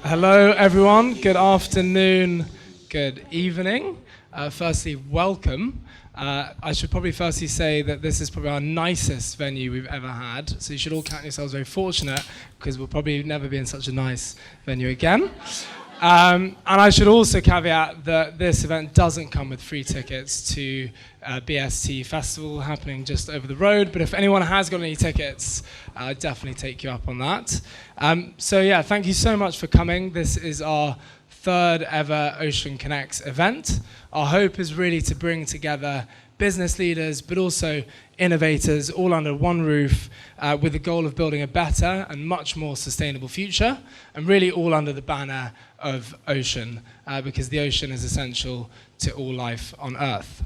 Hello, everyone. Good afternoon, good evening. Firstly, welcome. I should probably firstly say that this is probably our nicest venue we've ever had, so you should all count yourselves very fortunate, because we'll probably never be in such a nice venue again. And I should also caveat that this event doesn't come with free tickets to BST Festival happening just over the road, but if anyone has got any tickets, I'll definitely take you up on that. So yeah, thank you so much for coming. This is our third ever Ocean Connects event. Our hope is really to bring together business leaders, but also innovators all under one roof with the goal of building a better and much more sustainable future, and really all under the banner of ocean, because the ocean is essential to all life on Earth.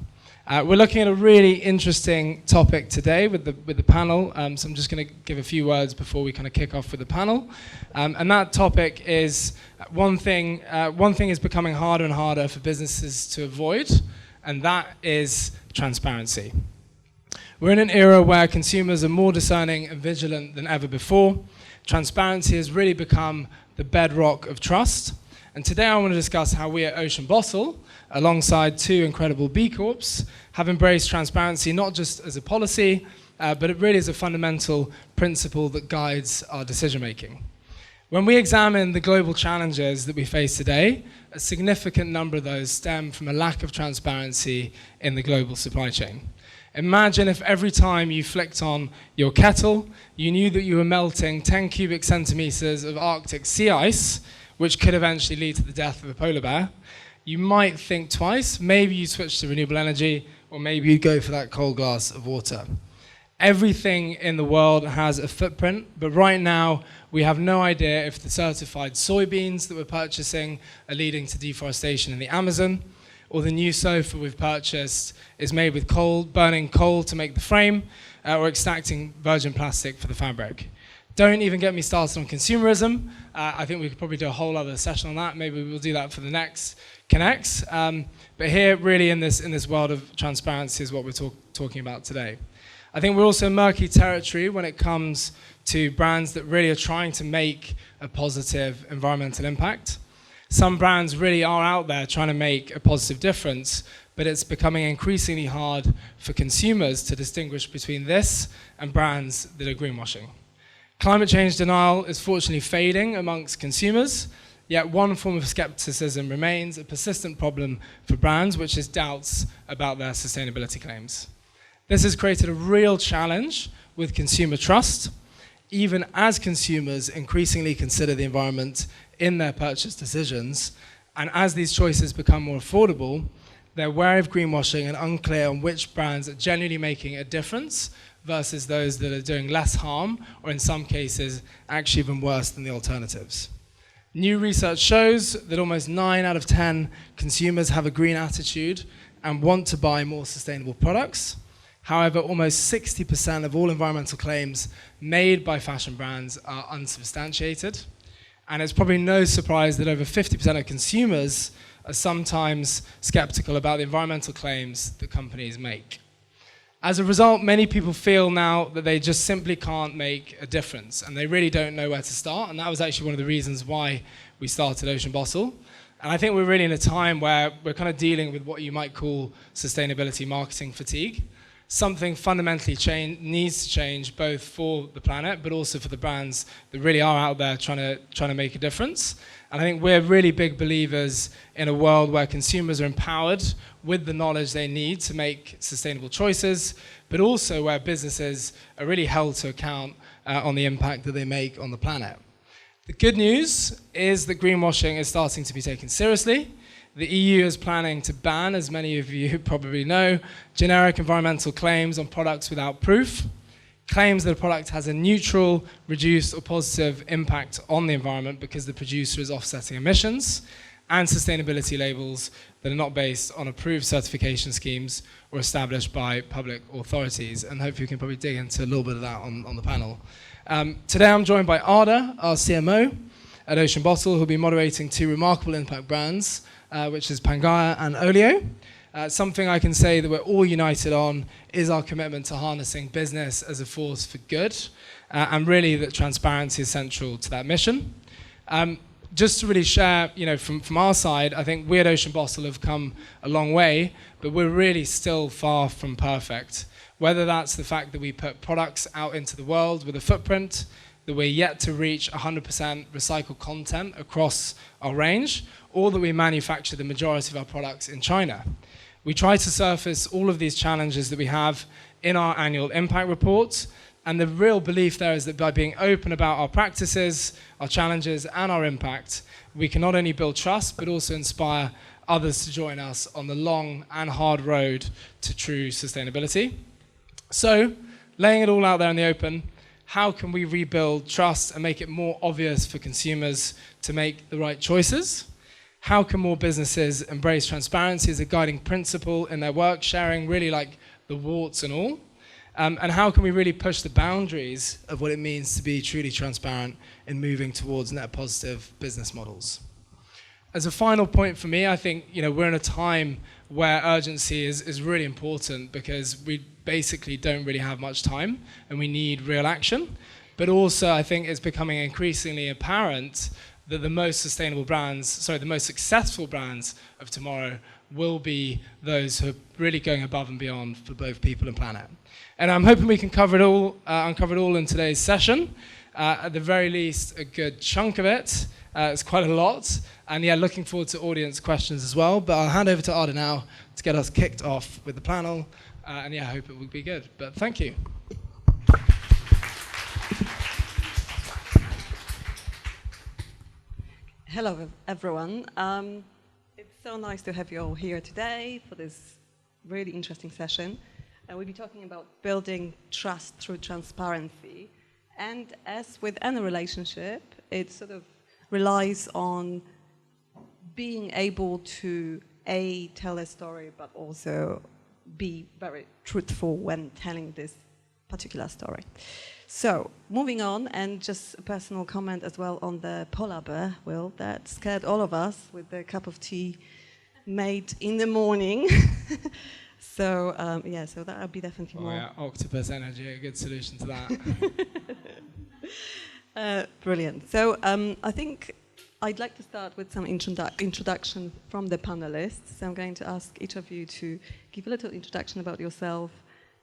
We're looking at a really interesting topic today with the panel, so I'm just going to give a few words before we kind of kick off with the panel. And that topic is one thing is becoming harder and harder for businesses to avoid, and that is transparency. We're in an era where consumers are more discerning and vigilant than ever before. Transparency has really become the bedrock of trust. And today I want to discuss how we at Ocean Bottle, alongside two incredible B Corps, have embraced transparency not just as a policy, but it really is a fundamental principle that guides our decision making. When we examine the global challenges that we face today, a significant number of those stem from a lack of transparency in the global supply chain. Imagine if every time you flicked on your kettle, you knew that you were melting 10 cubic centimeters of Arctic sea ice, which could eventually lead to the death of a polar bear. You might think twice. Maybe you switch to renewable energy, or maybe you go for that cold glass of water. Everything in the world has a footprint, but right now we have no idea if the certified soybeans that we're purchasing are leading to deforestation in the Amazon, or the new sofa we've purchased is made with coal, burning coal to make the frame, or extracting virgin plastic for the fabric. Don't even get me started on consumerism. I think we could probably do a whole other session on that. Maybe we'll do that for the next Connects. But here, really in this world of transparency is what we're talking about today. I think we're also in murky territory when it comes to brands that really are trying to make a positive environmental impact. Some brands really are out there trying to make a positive difference, but it's becoming increasingly hard for consumers to distinguish between this and brands that are greenwashing. Climate change denial is fortunately fading amongst consumers, yet one form of skepticism remains a persistent problem for brands, which is doubts about their sustainability claims. This has created a real challenge with consumer trust, even as consumers increasingly consider the environment in their purchase decisions, and as these choices become more affordable, they're wary of greenwashing and unclear on which brands are genuinely making a difference versus those that are doing less harm, or in some cases, actually even worse than the alternatives. New research shows that almost 9 out of 10 consumers have a green attitude and want to buy more sustainable products. However, almost 60% of all environmental claims made by fashion brands are unsubstantiated. And it's probably no surprise that over 50% of consumers are sometimes skeptical about the environmental claims that companies make. As a result, many people feel now that they just simply can't make a difference, and they really don't know where to start, and that was actually one of the reasons why we started Ocean Bottle. And I think we're really in a time where we're kind of dealing with what you might call sustainability marketing fatigue. Something fundamentally needs to change, both for the planet, but also for the brands that really are out there trying to make a difference. And I think we're really big believers in a world where consumers are empowered with the knowledge they need to make sustainable choices, but also where businesses are really held to account on the impact that they make on the planet. The good news is that greenwashing is starting to be taken seriously. The EU is planning to ban, as many of you probably know, generic environmental claims on products without proof. Claims that a product has a neutral, reduced, or positive impact on the environment because the producer is offsetting emissions, and sustainability labels that are not based on approved certification schemes or established by public authorities. And hopefully we can probably dig into a little bit of that on the panel. Today I'm joined by Ada, our CMO at Ocean Bottle, who'll be moderating two remarkable impact brands, which is Pangaia and OLIO. Something I can say that we're all united on is our commitment to harnessing business as a force for good, and really that transparency is central to that mission. just to really share, from our side, I think we at Ocean Bottle have come a long way, but we're really still far from perfect. Whether that's the fact that we put products out into the world with a footprint, that we're yet to reach 100% recycled content across our range, or that we manufacture the majority of our products in China. We try to surface all of these challenges that we have in our annual impact reports, and the real belief there is that by being open about our practices, our challenges, and our impact, we can not only build trust, but also inspire others to join us on the long and hard road to true sustainability. So, laying it all out there in the open, how can we rebuild trust and make it more obvious for consumers to make the right choices? How can more businesses embrace transparency as a guiding principle in their work, sharing really like the warts and all? And how can we really push the boundaries of what it means to be truly transparent in moving towards net positive business models? As a final point for me, I think we're in a time where urgency is really important because we basically don't really have much time and we need real action. But also I think it's becoming increasingly apparent that the most successful brands of tomorrow will be those who are really going above and beyond for both people and planet. And I'm hoping we can uncover it all in today's session. At the very least, a good chunk of it. It's quite a lot. And yeah, looking forward to audience questions as well. But I'll hand over to Arda now to get us kicked off with the panel. And yeah, I hope it will be good. But thank you. Hello, everyone. It's so nice to have you all here today for this really interesting session. We'll be talking about building trust through transparency. And as with any relationship, it sort of relies on being able to, A, tell a story, but also be very truthful when telling this particular story. So, moving on, and just a personal comment as well on the polar bear, Will, that scared all of us with the cup of tea made in the morning. So, so that would be definitely more... yeah, octopus energy, a good solution to that. Brilliant. So, I think I'd like to start with some introduction from the panelists. So I'm going to ask each of you to give a little introduction about yourself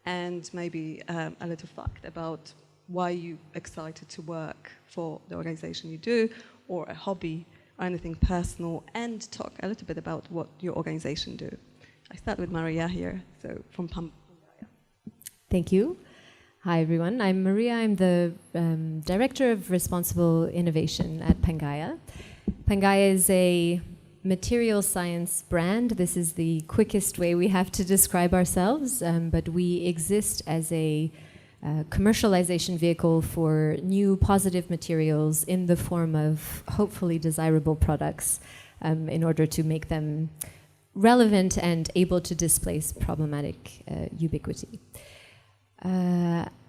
and maybe a little fact about why you're excited to work for the organization you do, or a hobby, or anything personal, and talk a little bit about what your organization do. I start with Maria here, so from Pangaia. Thank you. Hi, everyone. I'm Maria. I'm the Director of Responsible Innovation at Pangaia. Pangaia is a material science brand. This is the quickest way we have to describe ourselves, but we exist as a commercialization vehicle for new positive materials in the form of hopefully desirable products in order to make them relevant and able to displace problematic ubiquity.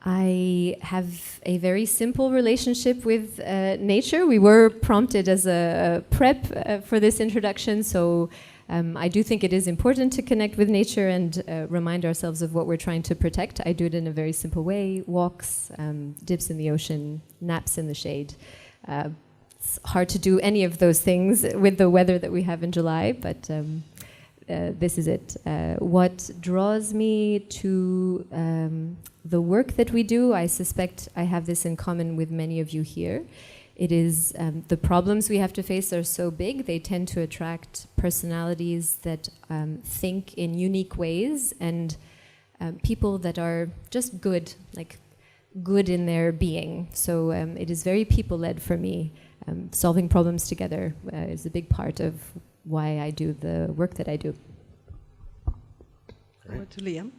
I have a very simple relationship with nature. We were prompted as a prep for this introduction, so I do think it is important to connect with nature and remind ourselves of what we're trying to protect. I do it in a very simple way: walks, dips in the ocean, naps in the shade. It's hard to do any of those things with the weather that we have in July, but this is it. What draws me to the work that we do, I suspect I have this in common with many of you here. It is the problems we have to face are so big, they tend to attract personalities that think in unique ways, and people that are just good, like good in their being. So it is very people-led for me. Solving problems together is a big part of why I do the work that I do. Over to Liam.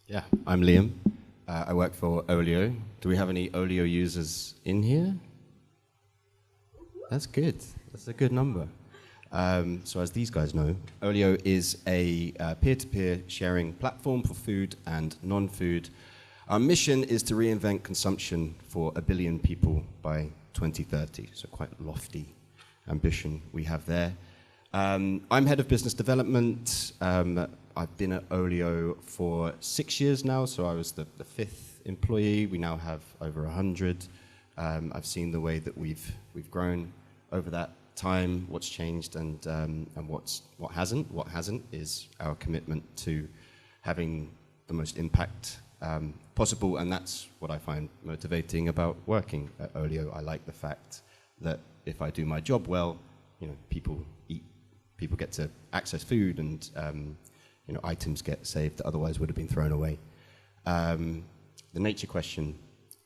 Yeah, I'm Liam. I work for OLIO. Do we have any OLIO users in here? That's good. That's a good number. So as these guys know, OLIO is a peer-to-peer sharing platform for food and non-food. Our mission is to reinvent consumption for 1 billion people by 2030. So quite lofty ambition we have there. I'm head of business development. I've been at OLIO for 6 years now, so I was the 5th employee. We now have over 100. I've seen the way that we've grown over that time, what's changed, and what hasn't. What hasn't is our commitment to having the most impact possible, and that's what I find motivating about working at OLIO. I like the fact that if I do my job well, people eat, people get to access food, and items get saved that otherwise would have been thrown away. The nature question,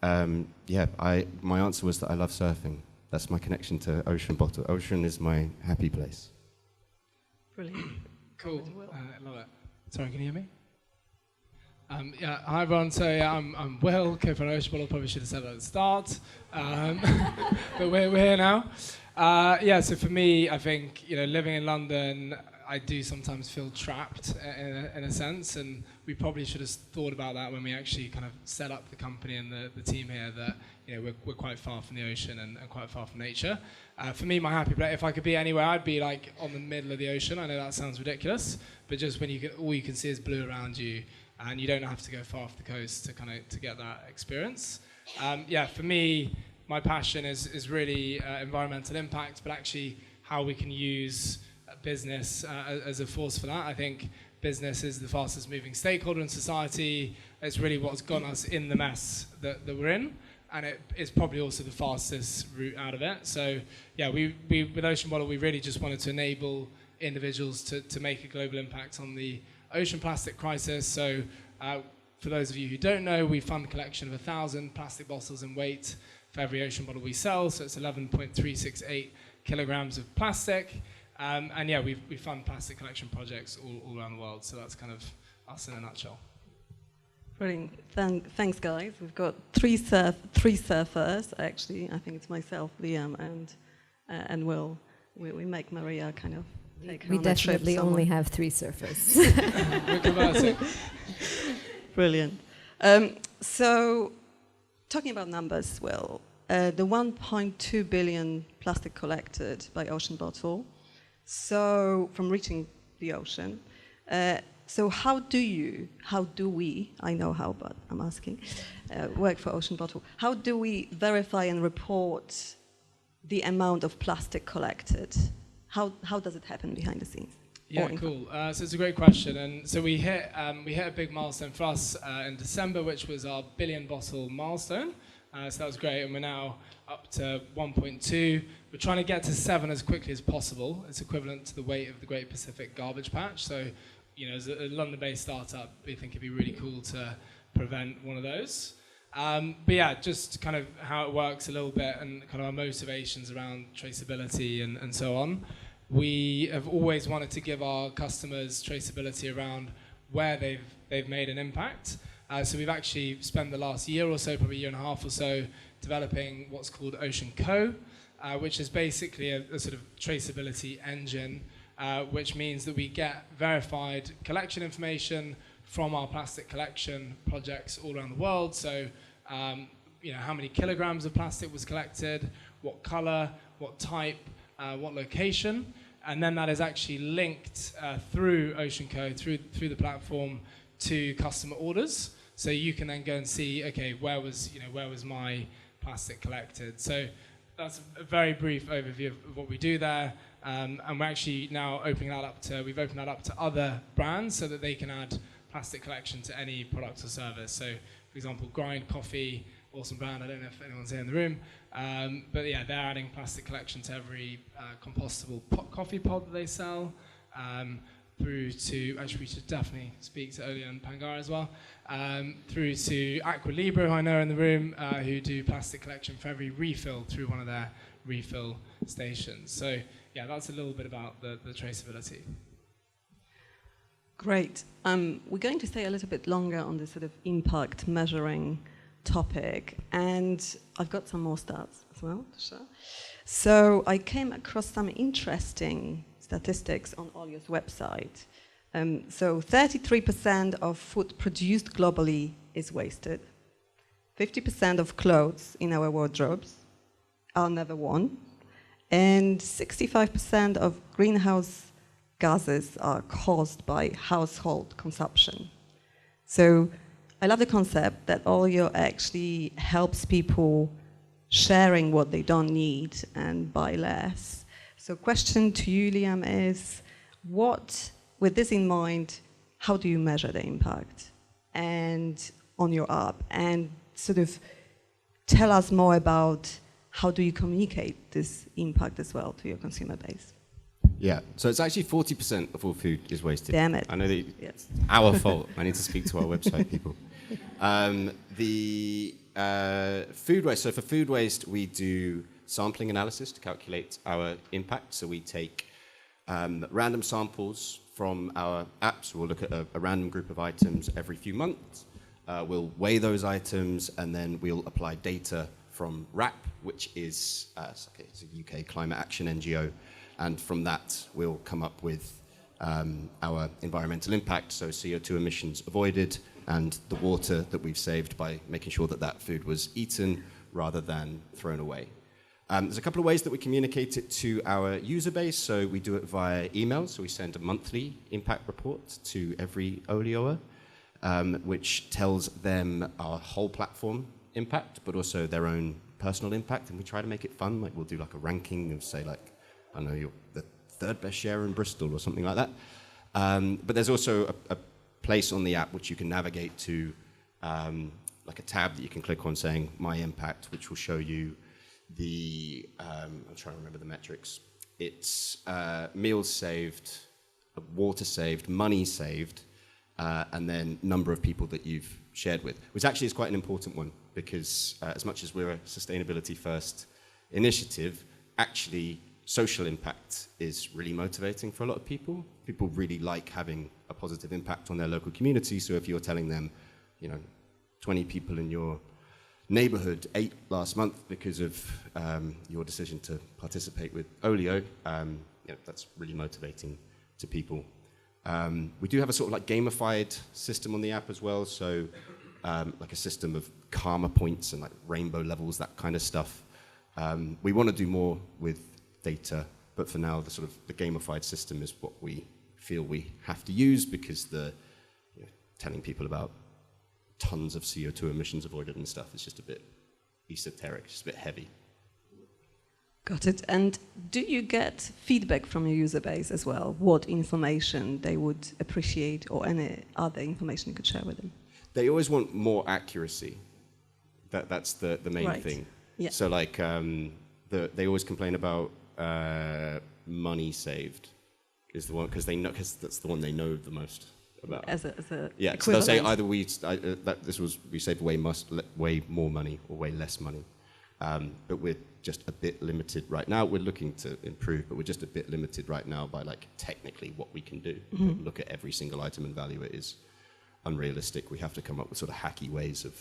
my answer was that I love surfing. That's my connection to Ocean Bottle. Ocean is my happy place. Brilliant. Cool. I love it. Sorry, can you hear me? Hi everyone. So I'm Will, co-founder of Ocean Bottle. Probably should have said that at the start, but we're here now. So for me, I think living in London, I do sometimes feel trapped in a sense, and we probably should have thought about that when we actually kind of set up the company and the team here. That we're quite far from the ocean and quite far from nature. For me, my happy place, if I could be anywhere, I'd be like on the middle of the ocean. I know that sounds ridiculous, but just when all you can see is blue around you, and you don't have to go far off the coast to get that experience. For me, my passion is really environmental impact, but actually how we can use business as a force for that. I think business is the fastest moving stakeholder in society. It's really what's got us in the mess that we're in, and it is probably also the fastest route out of it. So we with Ocean Bottle, we really just wanted to enable individuals to make a global impact on the ocean plastic crisis. So for those of you who don't know, we fund a collection of 1,000 plastic bottles in weight for every ocean bottle we sell. So it's 11.368 kilograms of plastic. We fund plastic collection projects all around the world. So that's kind of us in a nutshell. Brilliant. Thanks, guys. We've got three surfers, actually. I think it's myself, Liam, and Will. We make Maria kind of take her We on a trip definitely somewhere. only have 3 surfers. We're converting. Brilliant. So, talking about numbers, Will, the 1.2 billion plastic collected by Ocean Bottle, so from reaching the ocean. So how do we, I know how, but I'm asking, work for Ocean Bottle, how do we verify and report the amount of plastic collected? How does it happen behind the scenes? Yeah, cool. So it's a great question, and so we hit a big milestone for us in December, which was our billion bottle milestone. So that was great, and we're now up to 1.2. We're trying to get to 7 as quickly as possible. It's equivalent to the weight of the Great Pacific Garbage Patch. So, as a London-based startup, we think it'd be really cool to prevent one of those. Just kind of how it works a little bit, and kind of our motivations around traceability and so on. We have always wanted to give our customers traceability around where they've made an impact. So we've actually spent the last year or so, probably a year and a half or so, developing what's called Ocean Co, which is basically a sort of traceability engine, which means that we get verified collection information from our plastic collection projects all around the world. So, how many kilograms of plastic was collected, what color, what type, what location, and then that is actually linked through Ocean Co, through the platform, to customer orders. So you can then go and see, okay, where was my plastic collected? So that's a very brief overview of what we do there. And we're actually now opening that up to other brands so that they can add plastic collection to any product or service. So, for example, Grind Coffee, awesome brand. I don't know if anyone's here in the room, but yeah, they're adding plastic collection to every compostable coffee pod that they sell. Through to, actually we should definitely speak to OLIO and Pangaia as well, through to Aqua Libra, who I know are in the room, who do plastic collection for every refill through one of their refill stations. So yeah, that's a little bit about the traceability. Great. We're going to stay a little bit longer on this sort of impact measuring topic, and I've got some more stats as well to share. So I came across some interesting statistics on OLIO's website. So 33% of food produced globally is wasted. 50% of clothes in our wardrobes are never worn. And 65% of greenhouse gases are caused by household consumption. So I love the concept that OLIO actually helps people sharing what they don't need and buy less. So question to you, Liam, is with this in mind, how do you measure the impact and on your app? And sort of tell us more about how do you communicate this impact as well to your consumer base? Yeah, so it's actually 40% of all food is wasted. Damn it. I know that Yes. it's our fault. I need to speak to our website people. The food waste, so for food waste, we do sampling analysis to calculate our impact. So we take random samples from our apps. We'll look at a random group of items every few months. We'll weigh those items, and then we'll apply data from RAP, which is it's a UK climate action NGO. And from that, we'll come up with our environmental impact, so CO2 emissions avoided, and the water that we've saved by making sure that that food was eaten rather than thrown away. There's a couple of ways that we communicate it to our user base. So we do it via email. So we send a monthly impact report to every OLIOer, which tells them our whole platform impact, but also their own personal impact. And we try to make it fun. Like we'll do like a ranking of, say, like, I don't know, you're the third best share in Bristol or something like that. But there's also a place on the app which you can navigate to, like a tab that you can click on saying My Impact, which will show you the, I'm trying to remember the metrics. It's meals saved, water saved, money saved, and then number of people that you've shared with, which actually is quite an important one because as much as we're a sustainability first initiative, actually social impact is really motivating for a lot of people. People really like having a positive impact on their local community. So if you're telling them, 20 people in your neighborhood ate last month because of your decision to participate with OLIO, that's really motivating to people. We do have a sort of like gamified system on the app as well. So like a system of karma points and like rainbow levels, that kind of stuff. We want to do more with data, but for now, the gamified system is what we feel we have to use because telling people about tons of CO2 emissions avoided and stuff is just a bit esoteric, just a bit heavy. Got it. And do you get feedback from your user base as well? What information they would appreciate or any other information you could share with them? They always want more accuracy. That's the main thing. Yeah. So like they always complain about money saved is the one because that's the one they know the most about. As a yeah, so they'll say either we saved way more money or way less money, but we're just a bit limited right now. We're looking to improve, but we're just a bit limited right now by like technically what we can do. Mm-hmm. Like, look at every single item and value it is unrealistic. We have to come up with sort of hacky ways of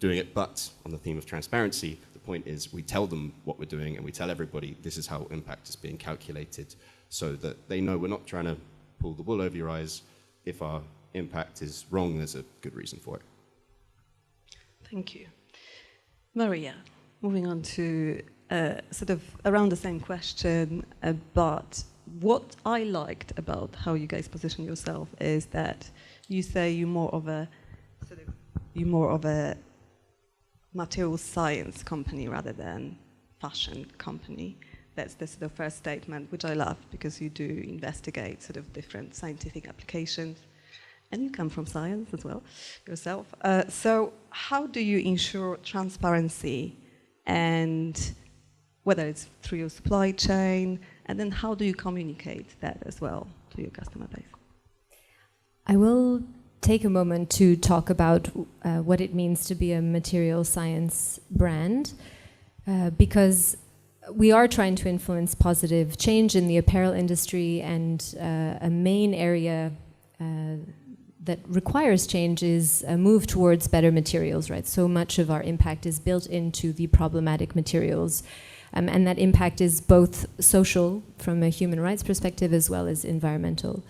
doing it. But on the theme of transparency, the point is we tell them what we're doing and we tell everybody this is how impact is being calculated so that they know we're not trying to pull the wool over your eyes. If our impact is wrong, there's a good reason for it. Thank you. Maria, moving on to sort of around the same question, but what I liked about how you guys position yourself is that you say you're more of a material science company rather than fashion company. That's the sort of first statement, which I love because you do investigate sort of different scientific applications, and you come from science as well yourself. So how do you ensure transparency, and whether it's through your supply chain, and then how do you communicate that as well to your customer base? I will take a moment to talk about what it means to be a material science brand, because we are trying to influence positive change in the apparel industry, and a main area that requires change is a move towards better materials, right? So much of our impact is built into the problematic materials, and that impact is both social from a human rights perspective as well as environmental.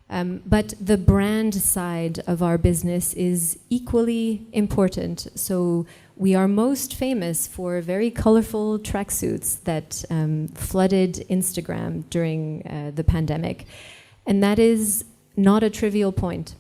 But the brand side of our business is equally important. So we are most famous for very colorful tracksuits that flooded Instagram during the pandemic. And that is not a trivial point,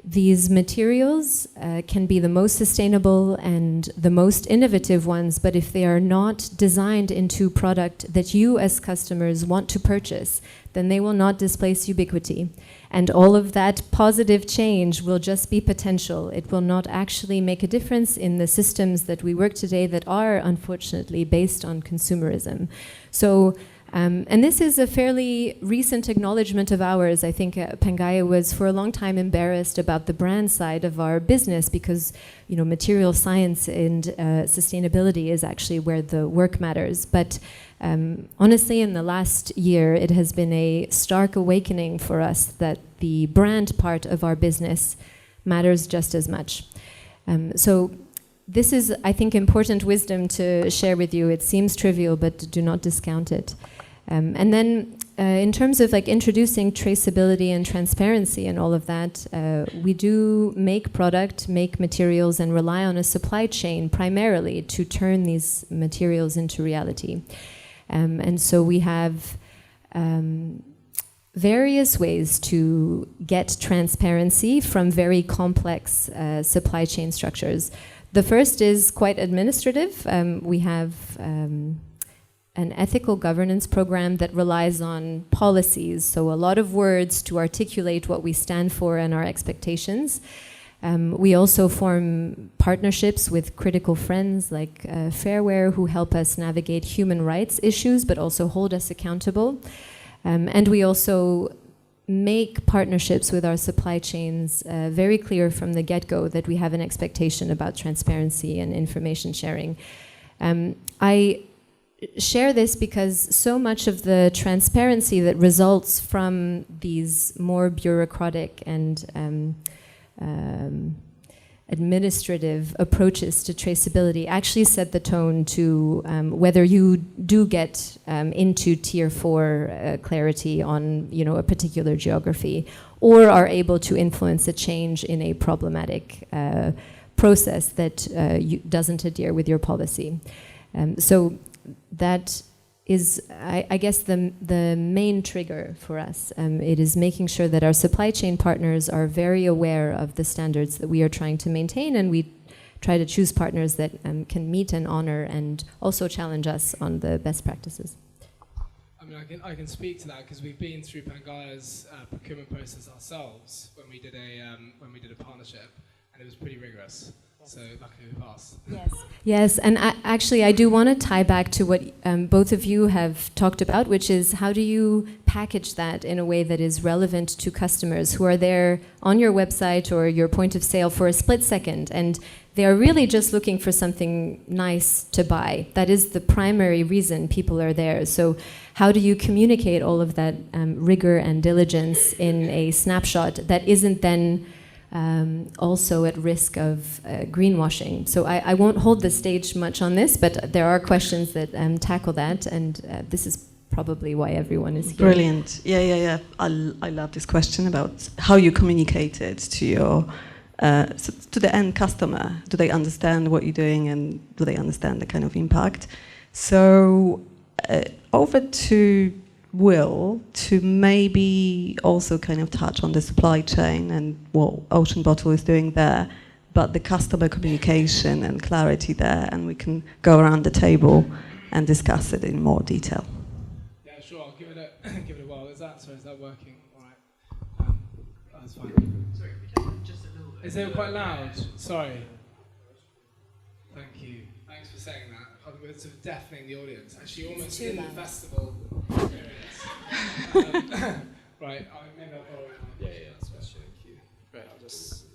these materials can be the most sustainable and the most innovative ones, but if they are not designed into product that you as customers want to purchase, then they will not displace ubiquity. And all of that positive change will just be potential. It will not actually make a difference in the systems that we work today that are unfortunately based on consumerism. So, and this is a fairly recent acknowledgement of ours. I think Pangaia was for a long time embarrassed about the brand side of our business because, you know, material science and sustainability is actually where the work matters. But honestly, in the last year, it has been a stark awakening for us that the brand part of our business matters just as much. So this is, I think, important wisdom to share with you. It seems trivial, but do not discount it. And then in terms of like introducing traceability and transparency and all of that, we do make product, make materials, and rely on a supply chain primarily to turn these materials into reality. And so we have various ways to get transparency from very complex supply chain structures. The first is quite administrative. We have an ethical governance program that relies on policies, so a lot of words to articulate what we stand for and our expectations. We also form partnerships with critical friends like Fairware, who help us navigate human rights issues but also hold us accountable. And we also make partnerships with our supply chains very clear from the get-go that we have an expectation about transparency and information sharing. I share this because so much of the transparency that results from these more bureaucratic and administrative approaches to traceability actually set the tone to whether you do get into tier 4 clarity on, you know, a particular geography, or are able to influence a change in a problematic process that doesn't adhere with your policy. So that is, I guess, the main trigger for us. It is making sure that our supply chain partners are very aware of the standards that we are trying to maintain, and we try to choose partners that can meet and honor and also challenge us on the best practices. I mean, I can speak to that because we've been through Pangaia's procurement process ourselves when we did a partnership, and it was pretty rigorous. So luckily we passed. Yes, and actually I do want to tie back to what both of you have talked about, which is how do you package that in a way that is relevant to customers who are there on your website or your point of sale for a split second, and they are really just looking for something nice to buy. That is the primary reason people are there. So how do you communicate all of that rigor and diligence in a snapshot that isn't then also at risk of greenwashing? So I won't hold the stage much on this, but there are questions that tackle that, and this is probably why everyone is here. Brilliant. Yeah. I love this question about how you communicate it to your to the end customer. Do they understand what you're doing, and do they understand the kind of impact? So over to Will to maybe also kind of touch on the supply chain and what Ocean Bottle is doing there, but the customer communication and clarity there, and we can go around the table and discuss it in more detail. Yeah, sure. I'll give it a whirl. Is that working? All right. That's fine. Sorry, just a little bit. Is it quite loud? Sorry. Thank you. Thanks for saying that. It's sort of deafening the audience. Actually, almost in the festival experience. Right. Maybe I'll borrow it. Yeah, that's best. Thank you. Great. I'll just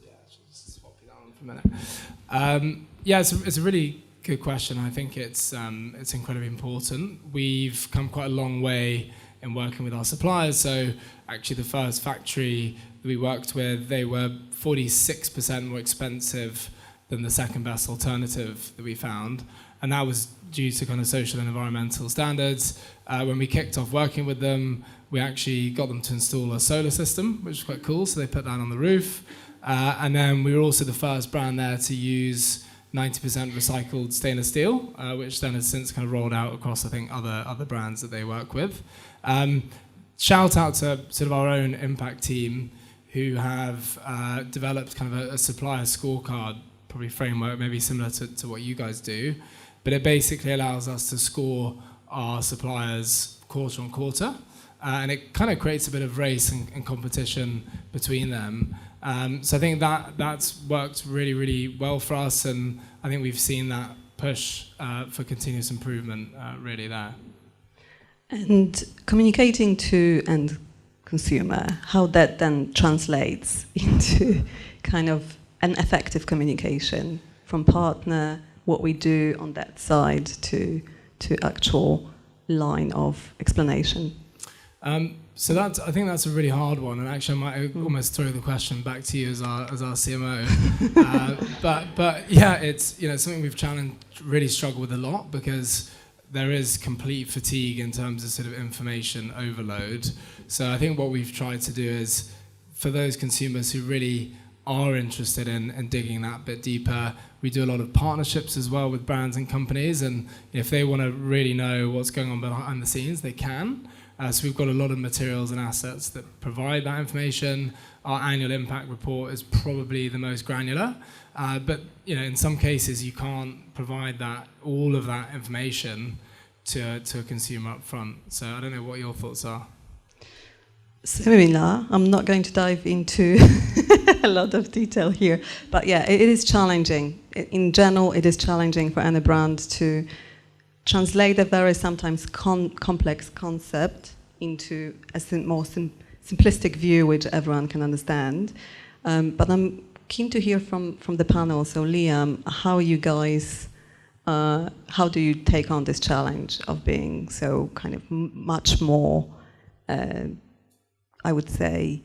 swap it down for a minute. Yeah, it's a really good question. I think it's incredibly important. We've come quite a long way in working with our suppliers. So actually, the first factory that we worked with, they were 46% more expensive than the second best alternative that we found. And that was due to kind of social and environmental standards. When we kicked off working with them, we actually got them to install a solar system, which is quite cool. So they put that on the roof. And then we were also the first brand there to use 90% recycled stainless steel, which then has since kind of rolled out across, I think, other brands that they work with. Shout out to sort of our own impact team, who have developed kind of a supplier scorecard, probably framework, maybe similar to what you guys do. But it basically allows us to score our suppliers quarter on quarter. And it kind of creates a bit of race and competition between them. So I think that's worked really, really well for us. And I think we've seen that push for continuous improvement really there. And communicating to end consumer, how that then translates into kind of an effective communication from partner, what we do on that side to actual line of explanation. So I think that's a really hard one, and actually I might almost throw the question back to you as our CMO. But yeah, it's something we've really struggled with a lot, because there is complete fatigue in terms of sort of information overload. So I think what we've tried to do is, for those consumers who really are interested in digging that bit deeper, we do a lot of partnerships as well with brands and companies, and if they want to really know what's going on behind the scenes, they can. So we've got a lot of materials and assets that provide that information. Our annual impact report is probably the most granular, but in some cases you can't provide all of that information to a consumer up front. So I don't know what your thoughts are. Similar. I'm not going to dive into a lot of detail here, but yeah, it is challenging. In general, it is challenging for any brand to translate a very sometimes complex concept into a more simplistic view which everyone can understand. But I'm keen to hear from the panel. So Liam, how do you take on this challenge of being so kind of much more, I would say,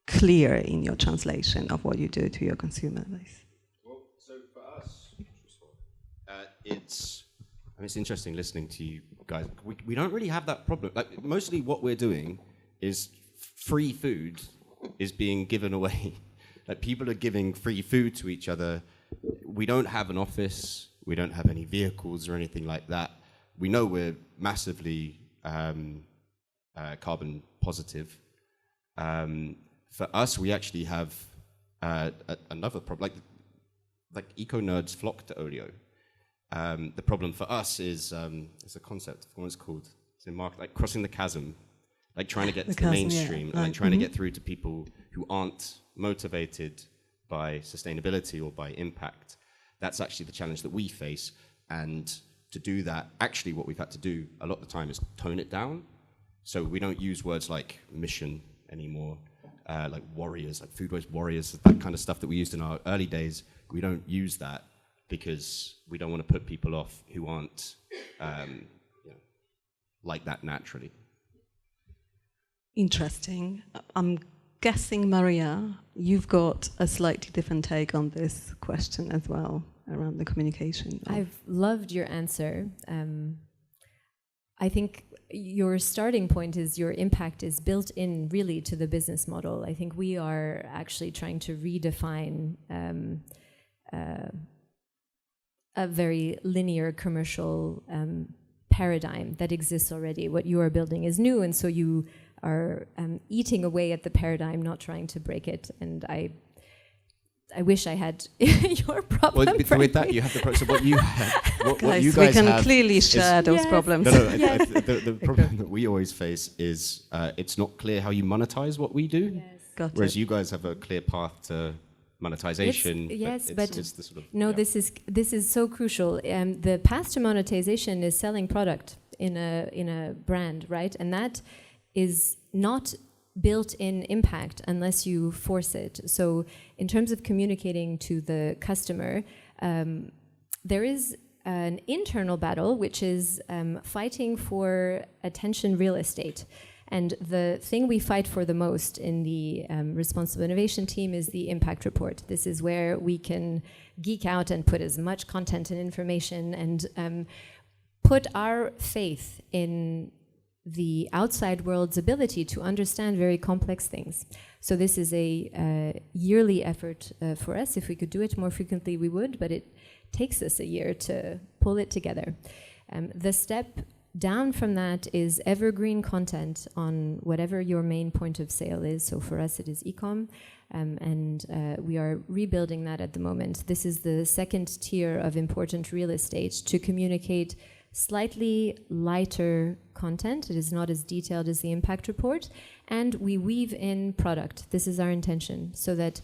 clear in your translation of what you do to your consumer base? Well, so for us, it's interesting listening to you guys. We don't really have that problem. Like, mostly what we're doing is free food is being given away. Like, people are giving free food to each other. We don't have an office. We don't have any vehicles or anything like that. We know we're massively carbon positive. For us, we actually have another problem. Like eco-nerds flock to OLIO. The problem for us is it's a concept. What's it called? It's in market, like crossing the chasm, like trying to get to the mainstream, and like trying to get through to people who aren't motivated by sustainability or by impact. That's actually the challenge that we face. And to do that, actually what we've had to do a lot of the time is tone it down. So we don't use words like mission anymore, like warriors, like food waste warriors, that kind of stuff that we used in our early days. We don't use that because we don't want to put people off who aren't like that naturally. Interesting. I'm guessing, Maria, you've got a slightly different take on this question as well, around the communication. I've loved your answer. I think your starting point is your impact is built in really to the business model. I think we are actually trying to redefine a very linear commercial paradigm that exists already. What you are building is new, and so you are eating away at the paradigm, not trying to break it. And I wish I had your problem. Well, with that, you have the problem. So what you have, what you we guys can have clearly share those problems. The problem that we always face is it's not clear how you monetize what we do. Yes. Whereas you guys have a clear path to monetization. But it's the sort of, no, this is so crucial. The path to monetization is selling product in a brand, right? And that is not built-in impact unless you force it. So in terms of communicating to the customer, there is an internal battle, which is fighting for attention real estate. And the thing we fight for the most in the Responsible Innovation team is the impact report. This is where we can geek out and put as much content and information and put our faith in the outside world's ability to understand very complex things. So this is a yearly effort for us. If we could do it more frequently, we would, but it takes us a year to pull it together. The step Down from that is evergreen content on whatever your main point of sale is. So for us, it is e-com, and we are rebuilding that at the moment. This is the second tier of important real estate to communicate slightly lighter content. It is not as detailed as the impact report, and we weave in product. This is our intention, so that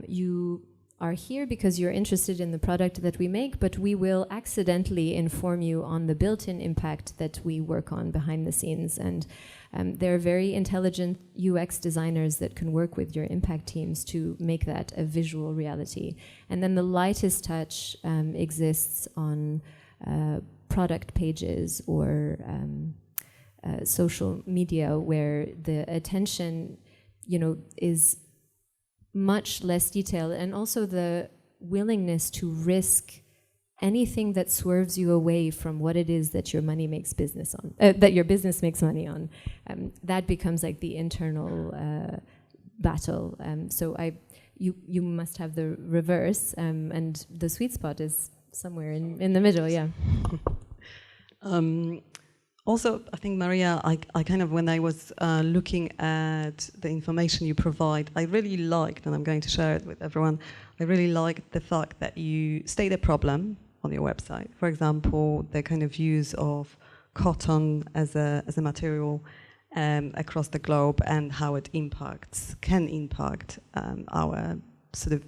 you are here because you're interested in the product that we make, but we will accidentally inform you on the built-in impact that we work on behind the scenes. And there are very intelligent UX designers that can work with your impact teams to make that a visual reality. And then the lightest touch exists on product pages or social media, where the attention, is much less detailed, and also the willingness to risk anything that swerves you away from what it is that your money makes business on, that your business makes money on. That becomes like the internal battle. So you must have the reverse, and the sweet spot is somewhere in the middle. Yeah. Also, I think, Maria, I kind of, when I was looking at the information you provide, I really liked, and I'm going to share it with everyone, I really liked the fact that you state a problem on your website. For example, the kind of use of cotton as a material across the globe, and how it can impact our sort of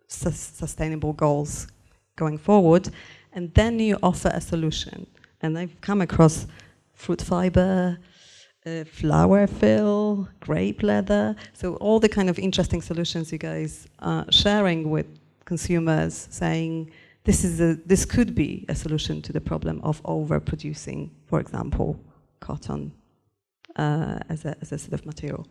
sustainable goals going forward. And then you offer a solution. And I've come across fruit fiber, flower fill, grape leather. So all the kind of interesting solutions you guys are sharing with consumers, saying this could be a solution to the problem of overproducing, for example, cotton as a sort of material.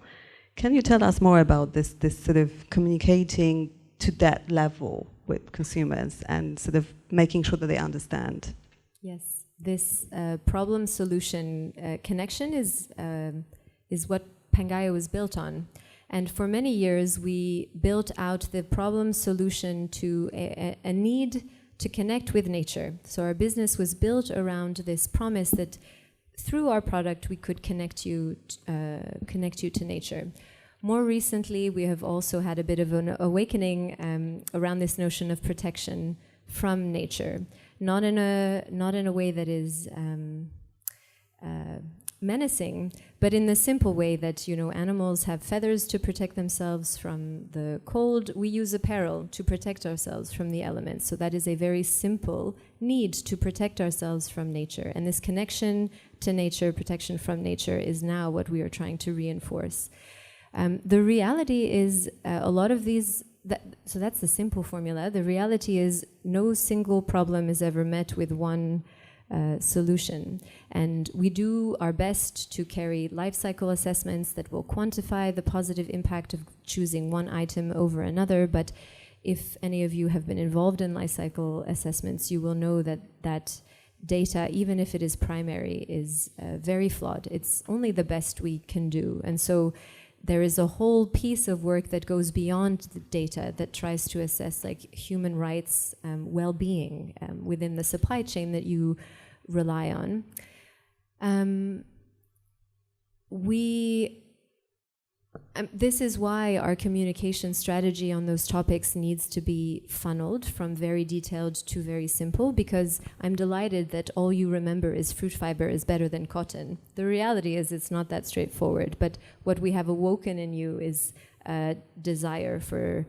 Can you tell us more about this sort of communicating to that level with consumers and sort of making sure that they understand? Yes. This problem-solution connection is what Pangaia was built on. And for many years, we built out the problem-solution to a need to connect with nature. So our business was built around this promise that through our product, we could connect you to nature. More recently, we have also had a bit of an awakening around this notion of protection from nature. Not in a way that is menacing, but in the simple way that animals have feathers to protect themselves from the cold. We use apparel to protect ourselves from the elements. So that is a very simple need to protect ourselves from nature. And this connection to nature, protection from nature, is now what we are trying to reinforce. The reality is a lot of these. So that's the simple formula. The reality is no single problem is ever met with one solution. And we do our best to carry life cycle assessments that will quantify the positive impact of choosing one item over another. But if any of you have been involved in life cycle assessments, you will know that data, even if it is primary, is very flawed. It's only the best we can do. And so there is a whole piece of work that goes beyond the data that tries to assess like human rights, well-being within the supply chain that you rely on. This is why our communication strategy on those topics needs to be funneled from very detailed to very simple, because I'm delighted that all you remember is fruit fiber is better than cotton. The reality is it's not that straightforward, but what we have awoken in you is a desire for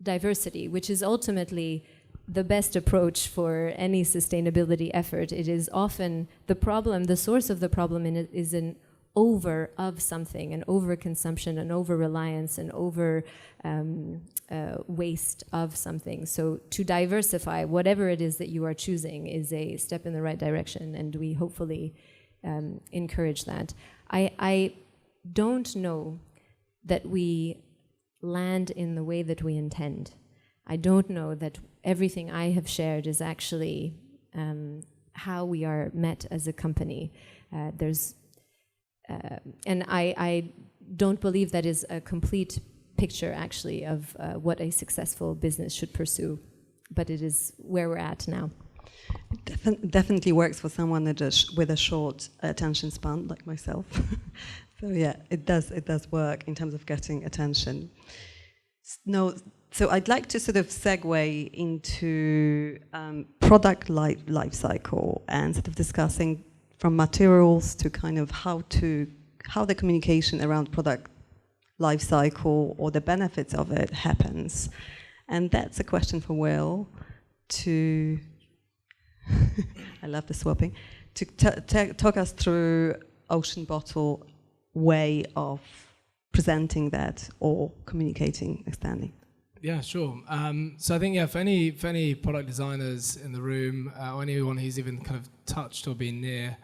diversity, which is ultimately the best approach for any sustainability effort. It is often the problem, the source of the problem in it is an over of something, an overconsumption, an over-reliance, an over waste of something. So to diversify, whatever it is that you are choosing is a step in the right direction, and we hopefully encourage that. I don't know that we land in the way that we intend. I don't know that everything I have shared is actually how we are met as a company. And I don't believe that is a complete picture, actually, of what a successful business should pursue. But it is where we're at now. definitely works for someone with a short attention span like myself. So yeah, it does work in terms of getting attention. No, so I'd like to sort of segue into product life cycle and sort of discussing from materials to kind of how the communication around product life cycle or the benefits of it happens. And that's a question for Will to, I love the swapping, to talk us through Ocean Bottle way of presenting that or communicating externally. Yeah, sure. So I think, for any product designers in the room, or anyone who's even kind of touched or been near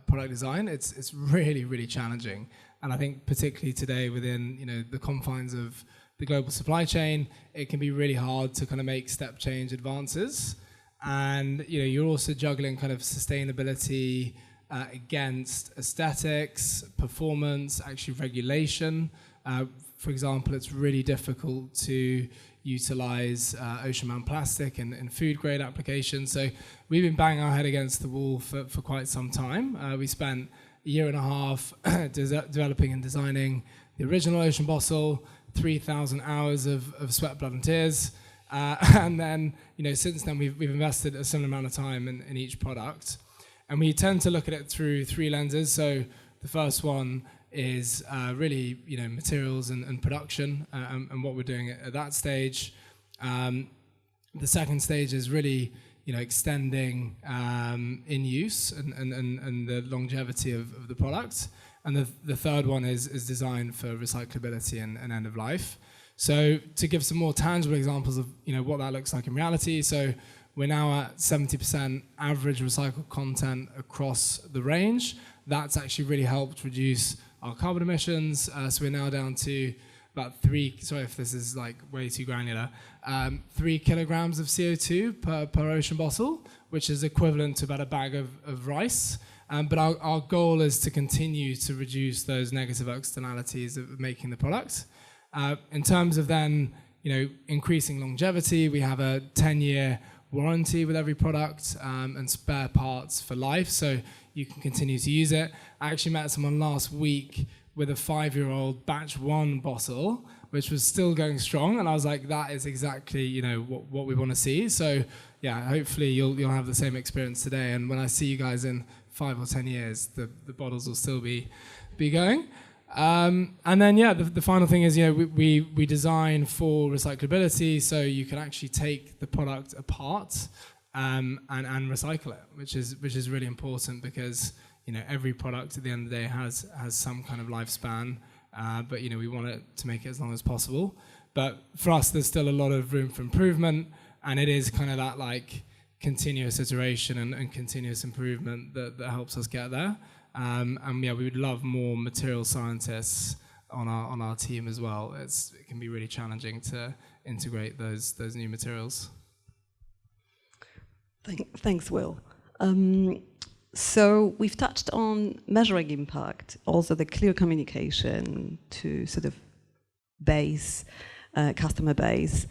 product design, it's really, really challenging. And I think particularly today within, the confines of the global supply chain, it can be really hard to kind of make step change advances. And, you're also juggling kind of sustainability against aesthetics, performance, actually regulation. For example, it's really difficult to utilize ocean-bound plastic in food-grade applications. So we've been banging our head against the wall for quite some time. We spent a year and a half developing and designing the original Ocean Bottle, 3,000 hours of sweat, blood, and tears. And then, since then, we've invested a similar amount of time in each product. And we tend to look at it through three lenses. So the first one is really, materials and production and what we're doing at that stage. The second stage is really, extending in use and the longevity of the product. And the third one is designed for recyclability and end of life. So to give some more tangible examples of, what that looks like in reality. So we're now at 70% average recycled content across the range. That's actually really helped reduce our carbon emissions. So we're now down to about 3, sorry if this is like way too granular, 3 kilograms of CO2 per ocean bottle, which is equivalent to about a bag of rice. But our goal is to continue to reduce those negative externalities of making the product. In terms of then, increasing longevity, we have a 10-year warranty with every product and spare parts for life, so you can continue to use it. I actually met someone last week with a 5-year-old batch 1 bottle, which was still going strong, and I was like, that is exactly what we want to see. So yeah, hopefully you'll have the same experience today, and when I see you guys in 5 or 10 years, the bottles will still be going. And then the final thing is we design for recyclability, so you can actually take the product apart and recycle it, which is really important because every product at the end of the day has some kind of lifespan, but we want it to make it as long as possible. But for us, there's still a lot of room for improvement, and it is kind of that like continuous iteration and continuous improvement that helps us get there. And we would love more material scientists on our team as well. It can be really challenging to integrate those new materials. Thanks, Will. So we've touched on measuring impact, also the clear communication to sort of customer base.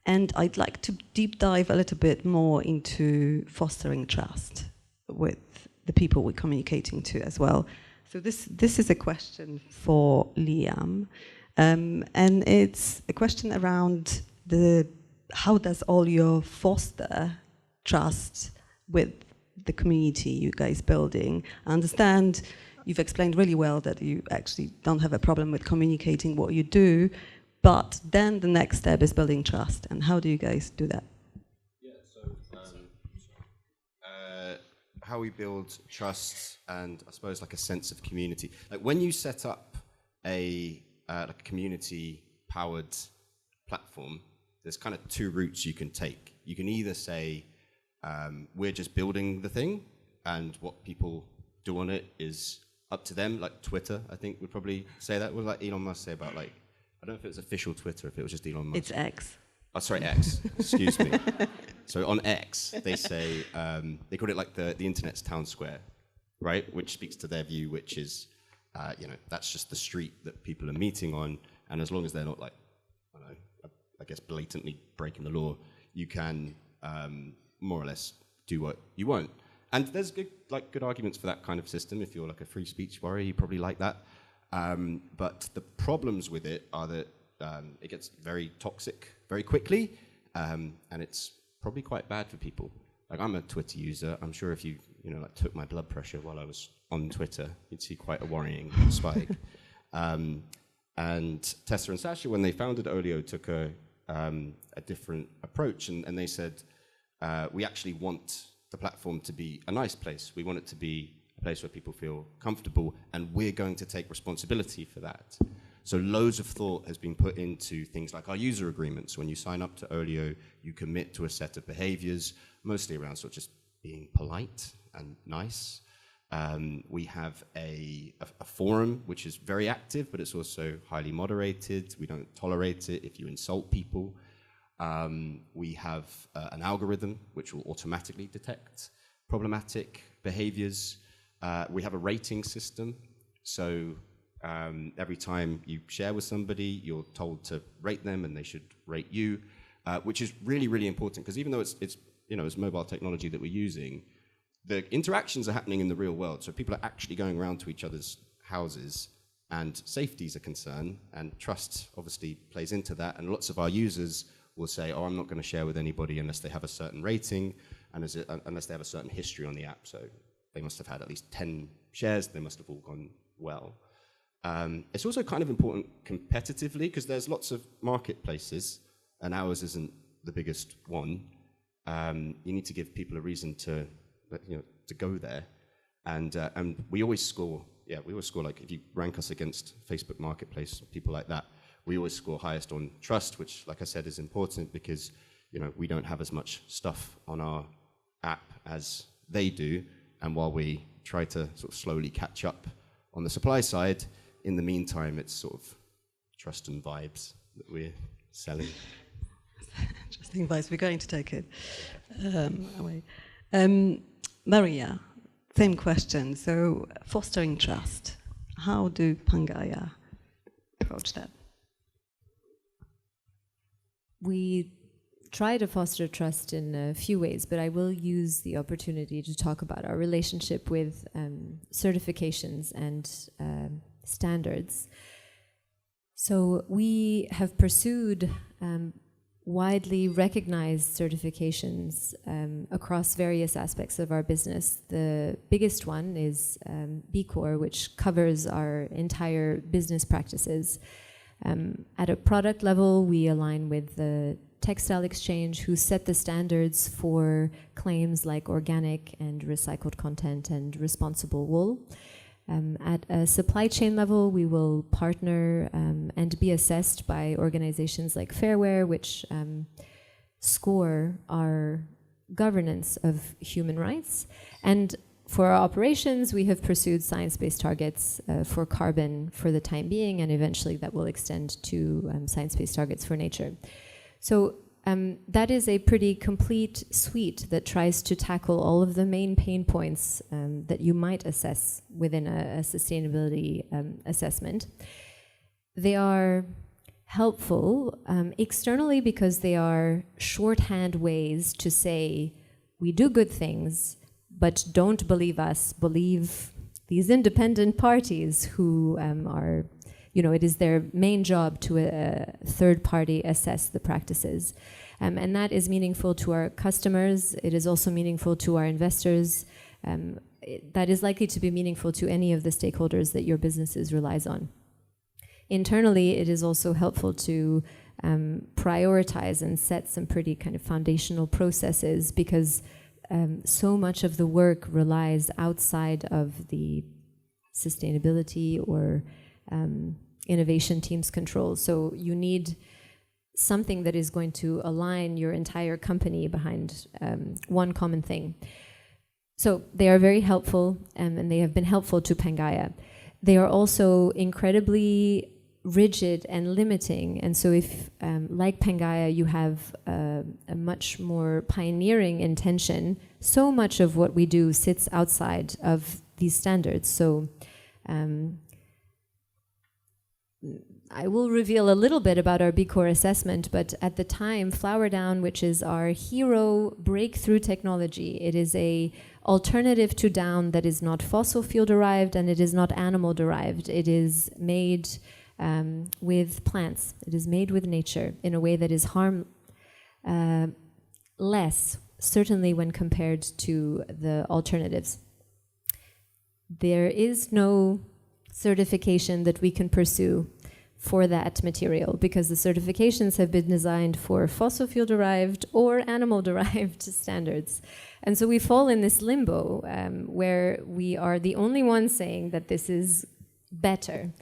And I'd like to deep dive a little bit more into fostering trust with the people we're communicating to as well. So this is a question for Liam, and it's a question around how does OLIO foster trust with the community you guys building? I understand you've explained really well that you actually don't have a problem with communicating what you do, but then the next step is building trust, and how do you guys do that? How we build trust and I suppose like a sense of community. Like when you set up a community-powered platform, there's kind of 2 routes you can take. You can either say we're just building the thing, and what people do on it is up to them. Like Twitter, I think would probably say that. What would like Elon Musk say about I don't know if it was official Twitter, if it was just Elon Musk. It's X. Oh, sorry, X. Excuse me. So on X, they say they call it like the internet's town square, right? Which speaks to their view, which is, that's just the street that people are meeting on, and as long as they're not like, I guess blatantly breaking the law, you can more or less do what you want. And there's good arguments for that kind of system. If you're like a free speech warrior, you probably like that. But the problems with it are that it gets very toxic very quickly, and it's probably quite bad for people. Like, I'm a Twitter user. I'm sure if you took my blood pressure while I was on Twitter, you'd see quite a worrying spike. And Tessa and Sasha, when they founded OLIO, took a different approach, and they said, we actually want the platform to be a nice place. We want it to be a place where people feel comfortable, and we're going to take responsibility for that. So loads of thought has been put into things like our user agreements. When you sign up to OLIO, you commit to a set of behaviors, mostly around sort of just being polite and nice. We have a forum, which is very active, but it's also highly moderated. We don't tolerate it if you insult people. We have an algorithm which will automatically detect problematic behaviors. We have a rating system. So every time you share with somebody, you're told to rate them and they should rate you, which is really, really important, because even though it's mobile technology that we're using, the interactions are happening in the real world. So people are actually going around to each other's houses, and safety is a concern, and trust obviously plays into that. And lots of our users will say, oh, I'm not going to share with anybody unless they have a certain rating and unless they have a certain history on the app. So they must have had at least 10 shares. They must have all gone well. It's also kind of important competitively, because there's lots of marketplaces, and ours isn't the biggest one. You need to give people a reason to go there. And we always score, like, if you rank us against Facebook Marketplace, people like that, we always score highest on trust, which, like I said, is important because, we don't have as much stuff on our app as they do. And while we try to sort of slowly catch up on the supply side, in the meantime, it's sort of trust and vibes that we're selling. Interesting advice. We're going to take it away. Maria, same question. So, fostering trust. How do Pangaia approach that? We try to foster trust in a few ways, but I will use the opportunity to talk about our relationship with certifications and standards. So we have pursued widely recognized certifications across various aspects of our business. The biggest one is B Corps, which covers our entire business practices. At a product level, we align with the Textile Exchange, who set the standards for claims like organic and recycled content and responsible wool. At a supply chain level, we will partner and be assessed by organizations like Fairware, which score our governance of human rights. And for our operations, we have pursued science-based targets for carbon for the time being, and eventually that will extend to science-based targets for nature. So that is a pretty complete suite that tries to tackle all of the main pain points that you might assess within a sustainability assessment. They are helpful externally because they are shorthand ways to say, we do good things, but don't believe us, believe these independent parties who are, it is their main job to a third party assess the practices. And that is meaningful to our customers. It is also meaningful to our investors. That is likely to be meaningful to any of the stakeholders that your businesses relies on. Internally, it is also helpful to prioritize and set some pretty kind of foundational processes, because so much of the work relies outside of the sustainability or innovation team's control. So you need something that is going to align your entire company behind one common thing. So they are very helpful, and they have been helpful to Pangaia. They are also incredibly rigid and limiting, and so if, like Pangaia, you have a much more pioneering intention, so much of what we do sits outside of these standards. So I will reveal a little bit about our B Corps assessment, but at the time, Flower Down, which is our hero breakthrough technology, it is a alternative to down that is not fossil fuel derived and it is not animal derived. It is made with plants. It is made with nature in a way that is less, certainly when compared to the alternatives. There is no certification that we can pursue for that material because the certifications have been designed for fossil fuel derived or animal derived standards. And so we fall in this limbo where we are the only ones saying that this is better.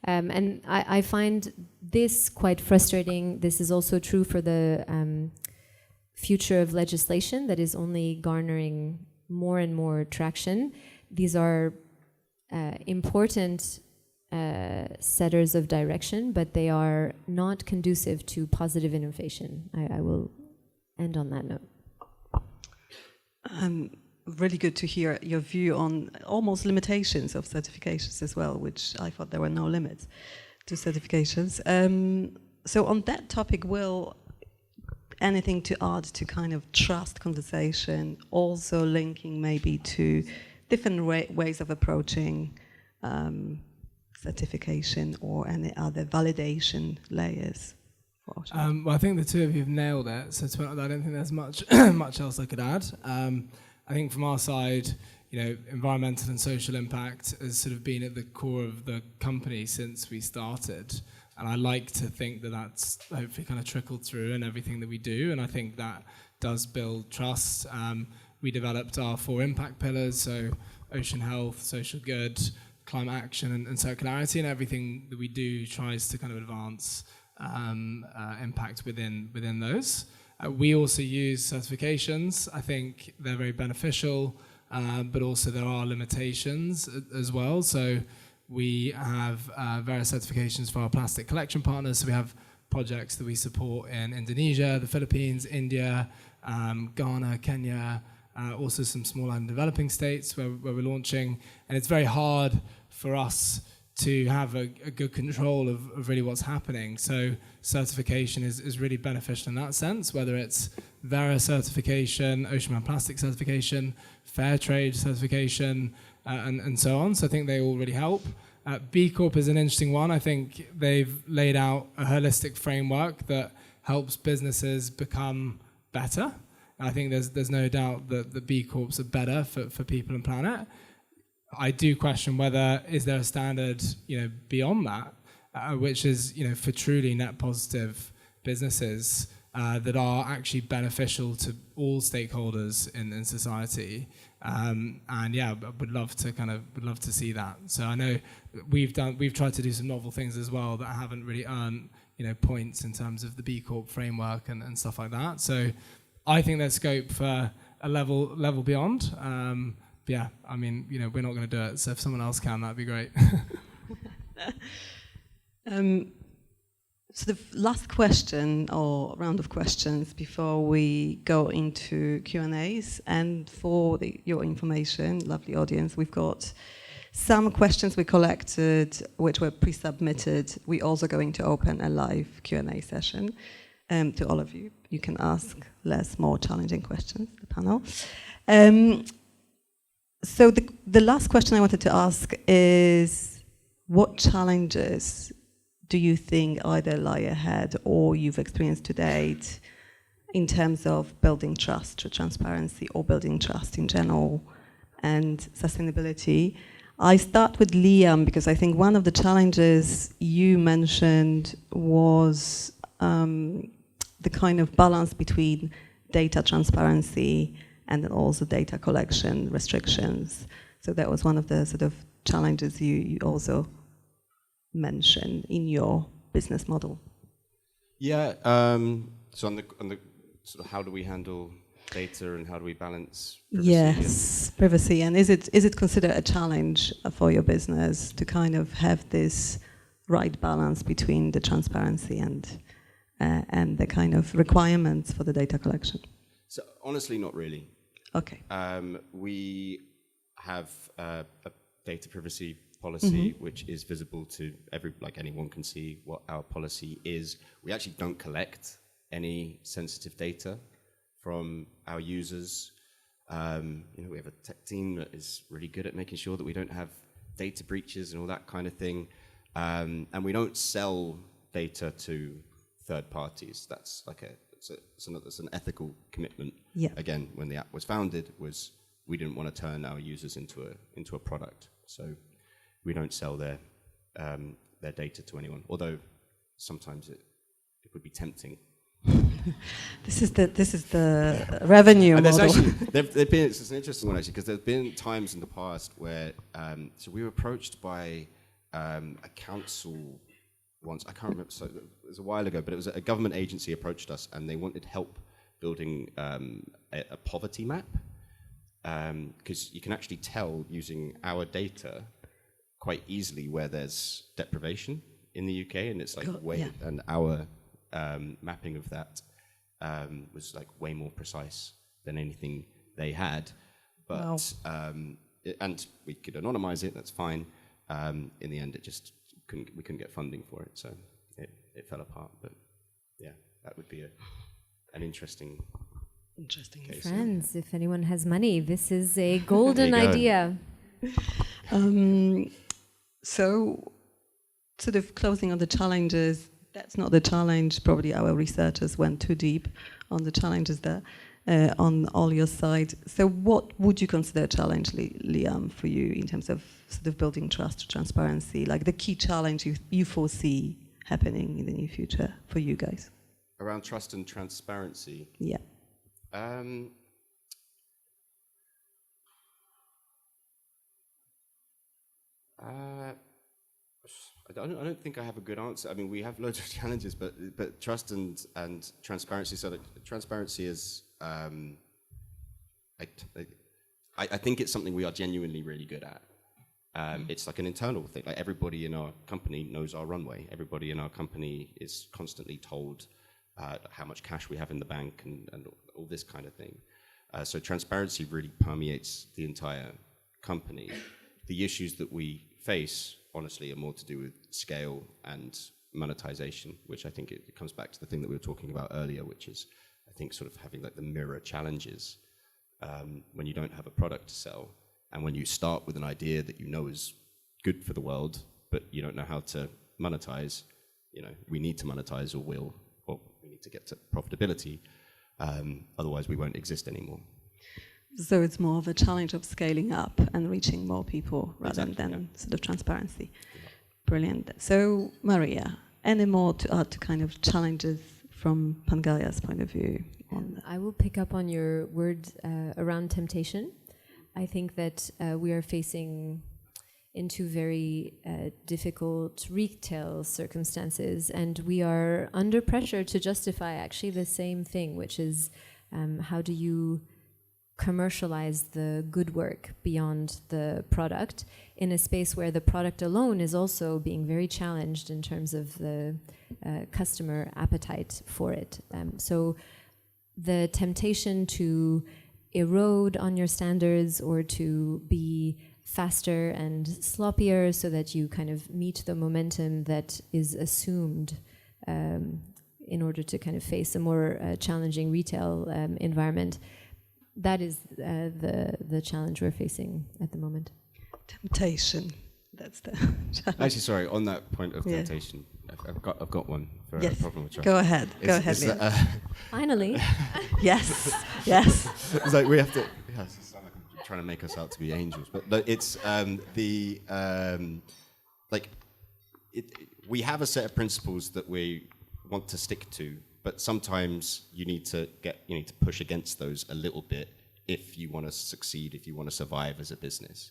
And I find this quite frustrating. This is also true for the future of legislation that is only garnering more and more traction. These are important setters of direction, but they are not conducive to positive innovation. I will end on that note. Really good to hear your view on almost limitations of certifications as well, which I thought there were no limits to certifications. So on that topic, Will, anything to add to kind of trust conversation, also linking maybe to different ways of approaching certification or any other validation layers? Well, I think the two of you have nailed it. So I don't think there's much much else I could add. I think from our side, environmental and social impact has sort of been at the core of the company since we started. And I like to think that that's hopefully kind of trickled through in everything that we do. And I think that does build trust. We developed our 4 impact pillars, so ocean health, social good, climate action, and circularity, and everything that we do tries to kind of advance impact within those. We also use certifications. I think they're very beneficial, but also there are limitations as well. So we have various certifications for our plastic collection partners. So we have projects that we support in Indonesia, the Philippines, India, Ghana, Kenya, also some small and developing states where we're launching. And it's very hard for us to have a good control of really what's happening. So certification is really beneficial in that sense, whether it's Vera certification, Ocean Plastic certification, Fair Trade certification, and so on. So I think they all really help. B Corp is an interesting one. I think they've laid out a holistic framework that helps businesses become better. I think there's no doubt that the B Corps are better for people and planet. I do question whether is there a standard, beyond that, which is, for truly net positive businesses that are actually beneficial to all stakeholders in society. And yeah, would love to see that. So I know we've tried to do some novel things as well that haven't really earned, points in terms of the B Corp framework and stuff like that. So I think there's scope for a level beyond. Yeah, I mean, we're not going to do it. So if someone else can, that'd be great. So the last question or round of questions before we go into Q&As, and for your information, lovely audience, we've got some questions we collected which were pre-submitted. We're also going to open a live Q&A session to all of you. You can ask more challenging questions, the panel. So the last question I wanted to ask is, what challenges do you think either lie ahead or you've experienced to date in terms of building trust through transparency or building trust in general and sustainability? I start with Liam because I think one of the challenges you mentioned was the kind of balance between data transparency and then also data collection restrictions. So that was one of the sort of challenges you also mentioned in your business model. Yeah. So on the sort of how do we handle data and how do we balance privacy? Yes, privacy. And is it considered a challenge for your business to kind of have this right balance between the transparency and the kind of requirements for the data collection? So honestly, not really. Okay. We have a data privacy policy, which is visible to anyone can see what our policy is. We actually don't collect any sensitive data from our users. We have a tech team that is really good at making sure that we don't have data breaches and all that kind of thing. And we don't sell data to third parties. That's it's an ethical commitment. Yeah. Again, when the app was founded, we didn't want to turn our users into a product. So we don't sell their data to anyone. Although sometimes it would be tempting. This is the revenue model. It's an interesting one actually, because there's been times in the past where so we were approached by a council once. I can't remember. So it was a while ago, but it was a government agency approached us, and they wanted help building a poverty map, because you can actually tell using our data quite easily where there's deprivation in the UK, and it's and our mapping of that was like way more precise than anything they had. But and we could anonymize it. That's fine. In the end, we couldn't get funding for it, so it fell apart. But yeah, that would be an interesting case. Friends, if anyone has money, this is a golden idea. So, sort of closing on the challenges. That's not the challenge. Probably our researchers went too deep on the challenges there on OLIO side. So what would you consider a challenge, Liam, for you in terms of sort of building trust, transparency, like the key challenge you foresee happening in the near future for you guys? Around trust and transparency? Yeah. I don't think I have a good answer. I mean, we have loads of challenges, but trust and transparency. So transparency is, I think it's something we are genuinely really good at. It's like an internal thing. Like everybody in our company knows our runway. Everybody in our company is constantly told how much cash we have in the bank and all this kind of thing. So transparency really permeates the entire company. The issues that we face, honestly, are more to do with scale and monetization, which I think it comes back to the thing that we were talking about earlier, which is, I think, sort of having like the mirror challenges when you don't have a product to sell, and when you start with an idea that you know is good for the world, but you don't know how to monetize. We need to monetize, or we need to get to profitability. Otherwise, we won't exist anymore. So it's more of a challenge of scaling up and reaching more people rather than sort of transparency. Yeah. Brilliant. So, Maria, any more to add to kind of challenges from Pangaia's point of view? I will pick up on your word around temptation. I think that we are facing into very difficult retail circumstances, and we are under pressure to justify actually the same thing, which is how do you commercialize the good work beyond the product in a space where the product alone is also being very challenged in terms of the customer appetite for it. So the temptation to erode on your standards or to be faster and sloppier so that you kind of meet the momentum that is assumed in order to kind of face a more challenging retail environment. That is the challenge we're facing at the moment. Temptation. That's the challenge. Actually, sorry, on that point of temptation, I've got one for a problem with trust. Go ahead. Go ahead, Liam. Finally. Yes. It's like we have to. Yeah, it sounds like I'm trying to make us out to be angels, but it's we have a set of principles that we want to stick to. But sometimes you need to push against those a little bit if you want to succeed, if you want to survive as a business.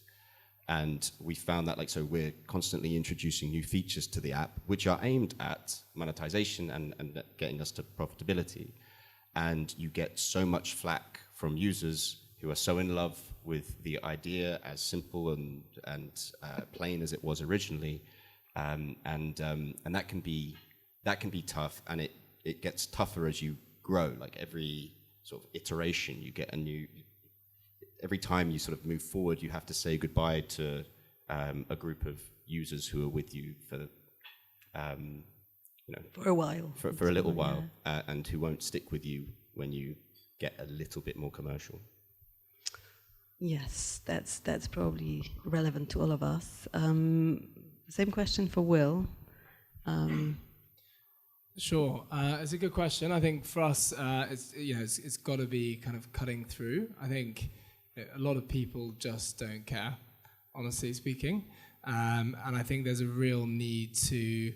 And we found that so we're constantly introducing new features to the app, which are aimed at monetization and getting us to profitability. And you get so much flack from users who are so in love with the idea, as simple and plain as it was originally, and that can be tough, and it gets tougher as you grow. Like every sort of iteration, you get every time you sort of move forward, you have to say goodbye to a group of users who are with you for, For a while. For a little while, and who won't stick with you when you get a little bit more commercial. Yes, that's probably relevant to all of us. Same question for Will. Sure, it's a good question. I think for us, it's got to be kind of cutting through. I think a lot of people just don't care, honestly speaking, and I think there's a real need to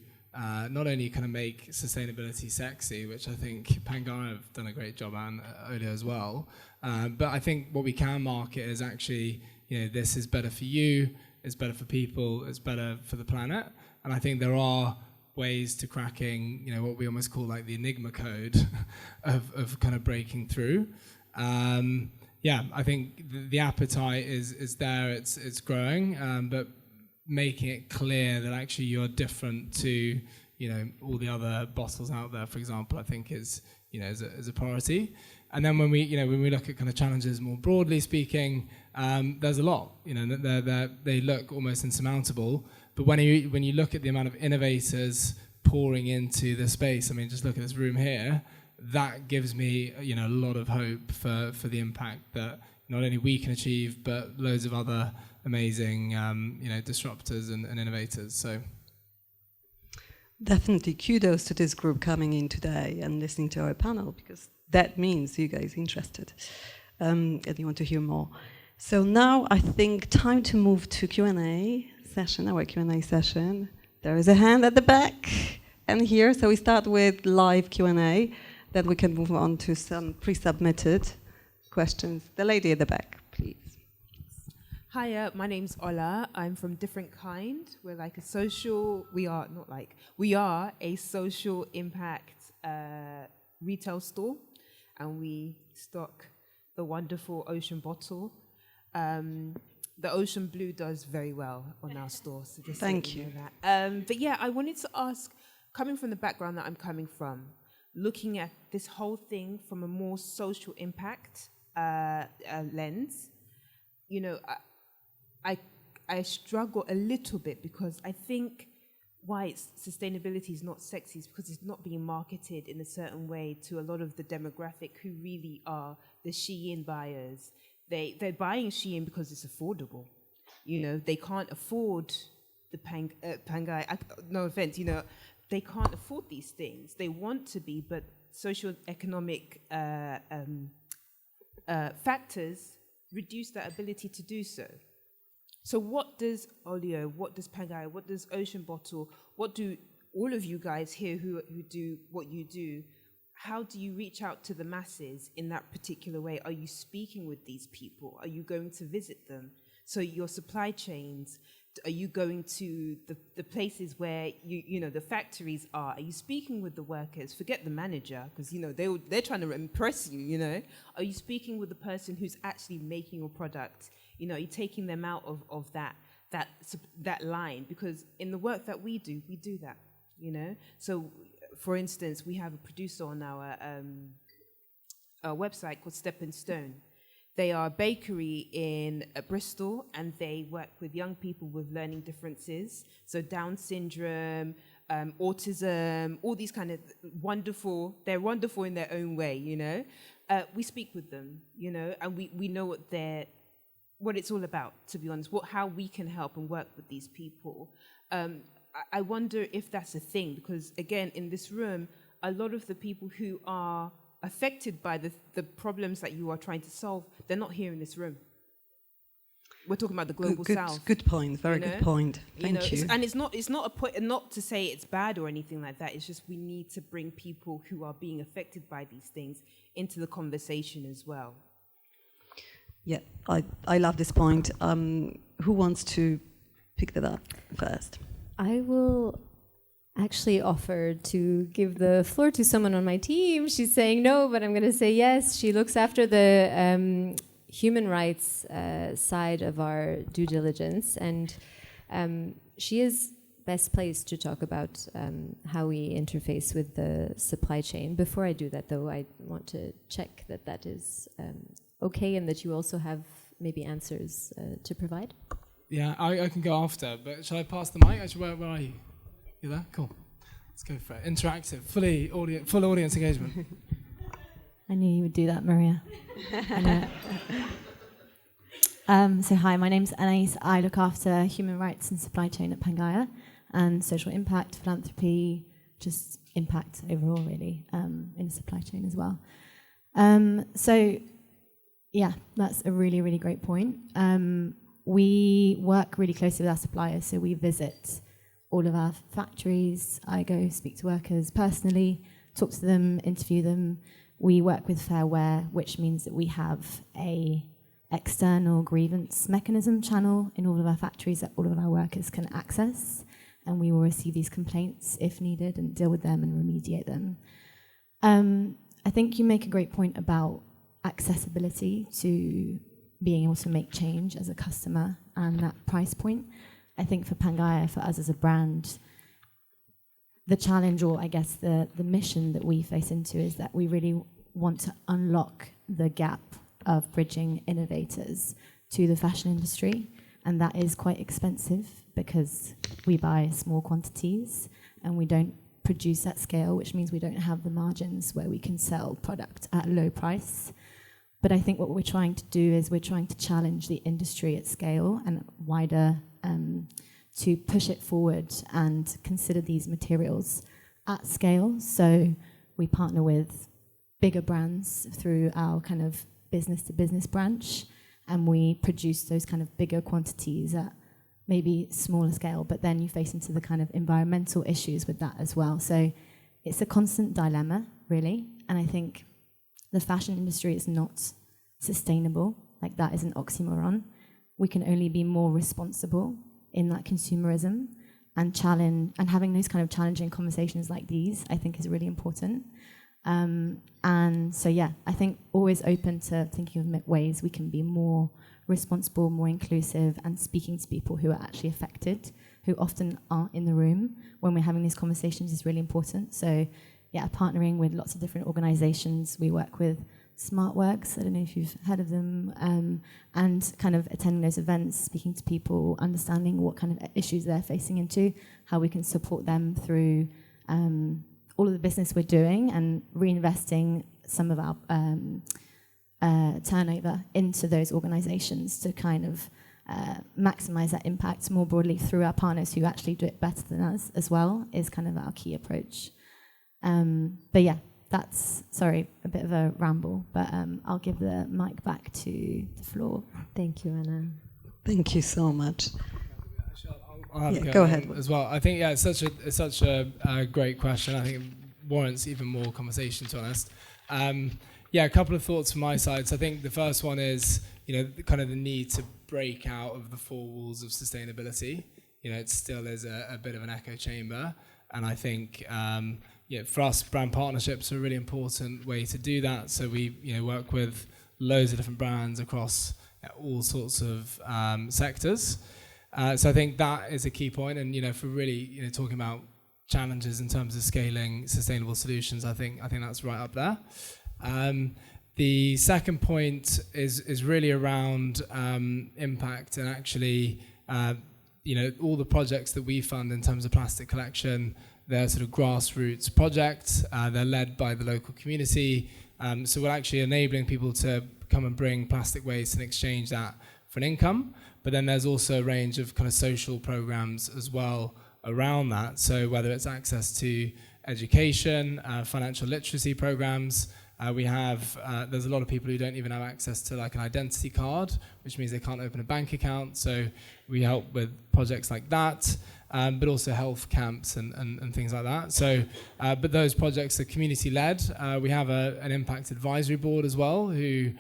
not only kind of make sustainability sexy, which I think Pangaia have done a great job and OLIO as well, but I think what we can market is actually, this is better for you, it's better for people, it's better for the planet, and I think there are ways to cracking, what we almost call like the enigma code of kind of breaking through. I think the appetite is there, it's growing, but making it clear that actually you're different to all the other bottles out there, for example, I think is a priority. And then when we look at kind of challenges more broadly speaking, there's a lot. They look almost insurmountable. But when you look at the amount of innovators pouring into the space, I mean, just look at this room here. That gives me a lot of hope for the impact that not only we can achieve, but loads of other amazing disruptors and innovators. So definitely kudos to this group coming in today and listening to our panel, because that means you guys are interested and you want to hear more. So now I think time to move to Q&A session, our Q&A session. There is a hand at the back and here, so we start with live Q&A, then we can move on to some pre-submitted questions. The lady at the back, please. Hi, my name's Ola. I'm from Different Kind. We're like a social, we are a social impact retail store, and we stock the wonderful Ocean bottle. The Ocean Blue does very well on our store, so just thank you. Know that. But yeah, I wanted to ask, coming from the background that I'm coming from, looking at this whole thing from a more social impact lens, I struggle a little bit, because I think why sustainability is not sexy is because it's not being marketed in a certain way to a lot of the demographic who really are the Shein buyers. They're buying Shein because it's affordable. They can't afford the Pangaia. No offense, they can't afford these things. They want to be, but socio-economic factors reduce that ability to do so. So what does OLIO, what does Pangaia, what does Ocean Bottle, what do all of you guys here who do what you do, how do you reach out to the masses in that particular way? Are you speaking with these people? Are you going to visit them? So your supply chains, are you going to the places where the factories are? Are you speaking with the workers? Forget the manager, because they're trying to impress you. Are you speaking with the person who's actually making your product? Are you taking them out of that line? Because in the work that we do that. So for instance, we have a producer on our website called Stepping Stone. They are a bakery in Bristol, and they work with young people with learning differences, so Down syndrome, autism, all these kind of they're wonderful in their own way, We speak with them, and we know what it's all about, to be honest, how we can help and work with these people. I wonder if that's a thing, because again, in this room, a lot of the people who are affected by the problems that you are trying to solve, they're not here in this room. We're talking about the global south. Good point. Very good point. Thank you. And it's not a point, not to say it's bad or anything like that. It's just we need to bring people who are being affected by these things into the conversation as well. Yeah, I love this point. Who wants to pick that up first? I will actually offer to give the floor to someone on my team. She's saying no, but I'm going to say yes. She looks after the human rights side of our due diligence, and she is best placed to talk about how we interface with the supply chain. Before I do that, though, I want to check that is okay, and that you also have maybe answers to provide. Yeah, I can go after, but shall I pass the mic? Actually, where are you? You there? Cool. Let's go for it. Interactive, full audience engagement. I knew you would do that, Maria. I know it. So hi, my name's Anais. I look after human rights and supply chain at Pangaia, and social impact, philanthropy, just impact overall, really, in the supply chain as well. So, yeah, that's a really, really great point. We work really closely with our suppliers, so we visit all of our factories. I go speak to workers personally, talk to them, interview them. We work with Fair Wear, which means that we have a external grievance mechanism channel in all of our factories that all of our workers can access, and we will receive these complaints if needed and deal with them and remediate them. I think you make a great point about accessibility to being able to make change as a customer and that price point. I think for Pangaia, for us as a brand, the challenge, or I guess the mission that we face into, is that we really want to unlock the gap of bridging innovators to the fashion industry, and that is quite expensive because we buy small quantities and we don't produce at scale, which means we don't have the margins where we can sell product at a low price. But I think what we're trying to do is we're trying to challenge the industry at scale and wider, to push it forward and consider these materials at scale. So we partner with bigger brands through our kind of business-to-business branch, and we produce those kind of bigger quantities at maybe smaller scale, but then you face into the kind of environmental issues with that as well. So it's a constant dilemma, really, and I think the fashion industry is not sustainable. Like, that is an oxymoron. We can only be more responsible in that consumerism, and challenge, and having those kind of challenging conversations like these, I think, is really important. And so, yeah, I think always open to thinking of ways we can be more responsible, more inclusive, and speaking to people who are actually affected, who often aren't in the room when we're having these conversations, is really important. So, yeah, partnering with lots of different organizations. We work with SmartWorks, I don't know if you've heard of them, and kind of attending those events, speaking to people, understanding what kind of issues they're facing into, how we can support them through all of the business we're doing, and reinvesting some of our turnover into those organizations to kind of maximize that impact more broadly through our partners who actually do it better than us as well, is kind of our key approach. But yeah, that's, sorry, a bit of a ramble, but I'll give the mic back to the floor. Thank you, Anna. Thank you so much. I'll have go ahead as well. I think, yeah, it's such a great question. I think it warrants even more conversation, to be honest. Yeah, a couple of thoughts from my side. So I think the first one is, kind of the need to break out of the four walls of sustainability. It still is a bit of an echo chamber, and I think for us, brand partnerships are a really important way to do that. So we work with loads of different brands across all sorts of sectors. So I think that is a key point, and for really talking about challenges in terms of scaling sustainable solutions, I think that's right up there. The second point is really around impact, and actually all the projects that we fund in terms of plastic collection, they're sort of grassroots projects. They're led by the local community. So we're actually enabling people to come and bring plastic waste and exchange that for an income. But then there's also a range of kind of social programs as well around that. So whether it's access to education, financial literacy programs, there's a lot of people who don't even have access to like an identity card, which means they can't open a bank account. So we help with projects like that, but also health camps and things like that. So, but those projects are community-led. We have an impact advisory board as well, who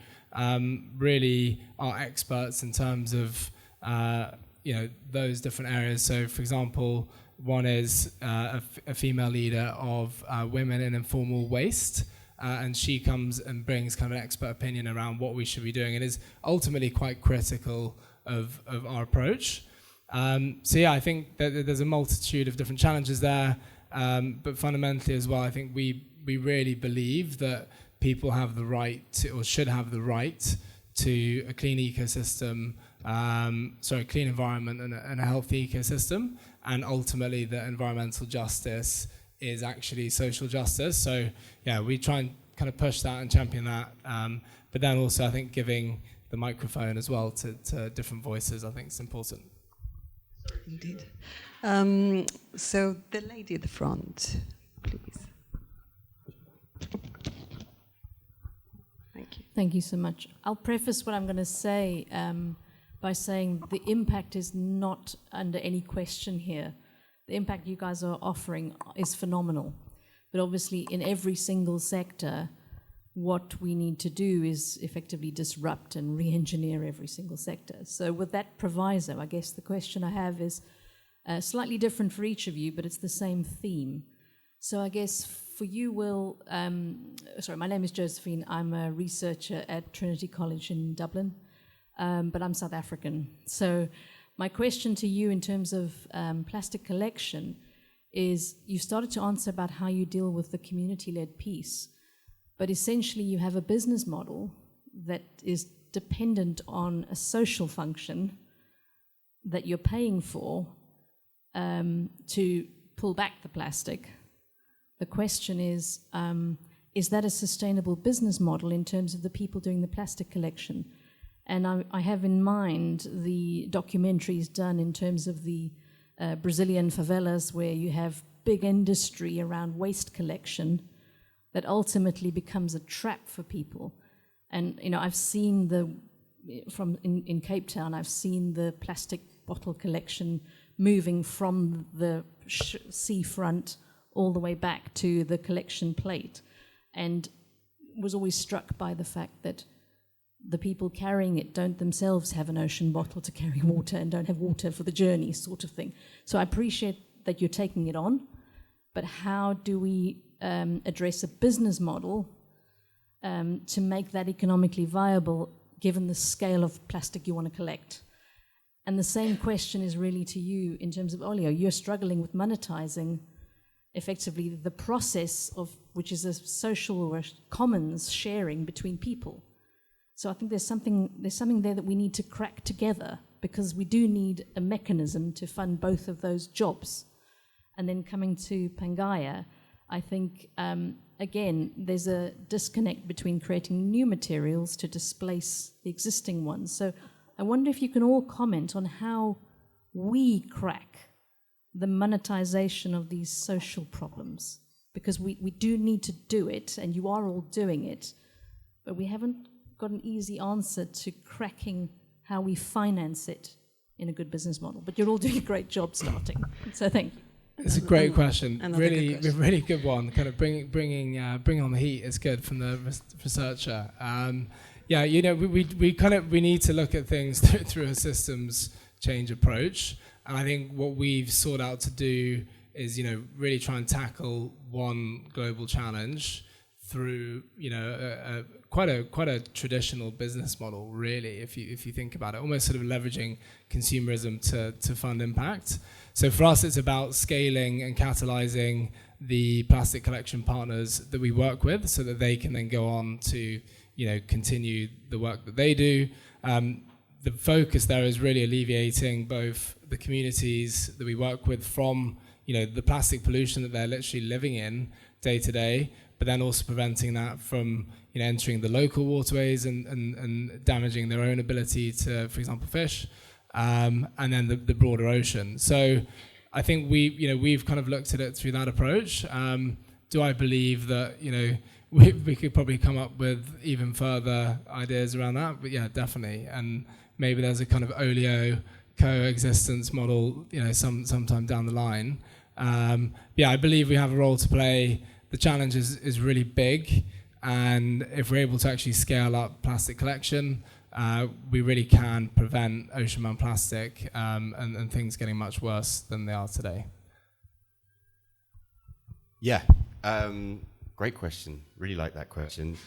really are experts in terms of those different areas. So, for example, one is a female leader of women in informal waste. And she comes and brings kind of an expert opinion around what we should be doing, and is ultimately quite critical of our approach. So yeah, I think that there's a multitude of different challenges there, but fundamentally as well, I think we really believe that people have the right to, or should have the right to, a clean ecosystem, clean environment and a healthy ecosystem, and ultimately that environmental justice is actually social justice. So yeah, we try and kind of push that and champion that, but then also I think giving the microphone as well to different voices, I think is important. Indeed. So the lady at the front, please. Thank you. Thank you so much. I'll preface what I'm going to say by saying the impact is not under any question here. The impact you guys are offering is phenomenal. But obviously, in every single sector, what we need to do is effectively disrupt and re-engineer every single sector. So with that proviso, I guess the question I have is slightly different for each of you, but it's the same theme. So I guess for you, Will, my name is Josephine. I'm a researcher at Trinity College in Dublin, but I'm South African. So my question to you in terms of plastic collection is, you started to answer about how you deal with the community-led piece, but essentially you have a business model that is dependent on a social function that you're paying for to pull back the plastic. The question is that a sustainable business model in terms of the people doing the plastic collection? And I have in mind the documentaries done in terms of the Brazilian favelas, where you have big industry around waste collection that ultimately becomes a trap for people. And I've seen in Cape Town, I've seen the plastic bottle collection moving from the seafront all the way back to the collection plate, and was always struck by the fact that the people carrying it don't themselves have an ocean bottle to carry water and don't have water for the journey, sort of thing. So I appreciate that you're taking it on, but how do we address a business model to make that economically viable given the scale of plastic you want to collect? And the same question is really to you in terms of OLIO. You're struggling with monetizing effectively the process of which is a social or commons sharing between people. So I think there's something there that we need to crack together, because we do need a mechanism to fund both of those jobs. And then coming to Pangaia, I think, again, there's a disconnect between creating new materials to displace the existing ones. So I wonder if you can all comment on how we crack the monetization of these social problems, because we do need to do it, and you are all doing it, but we haven't got an easy answer to cracking how we finance it in a good business model. But you're all doing a great job starting. So thank you. It's a great question. Really Really good one. Kind of bringing on the heat is good from the researcher. We need to look at things through a systems change approach. And I think what we've sought out to do is, really try and tackle one global challenge through, quite a traditional business model, really, if you think about it, almost sort of leveraging consumerism to fund impact. So for us, it's about scaling and catalyzing the plastic collection partners that we work with, so that they can then go on to, continue the work that they do. The focus there is really alleviating both the communities that we work with from, the plastic pollution that they're literally living in day to day, but then also preventing that from, entering the local waterways and damaging their own ability to, for example, fish, and then the broader ocean. So I think we've kind of looked at it through that approach. Do I believe that, we could probably come up with even further ideas around that? But yeah, definitely. And maybe there's a kind of OLIO coexistence model, sometime down the line. I believe we have a role to play. The challenge is really big, and if we're able to actually scale up plastic collection, we really can prevent ocean-bound plastic and things getting much worse than they are today. Yeah, great question. Really like that question.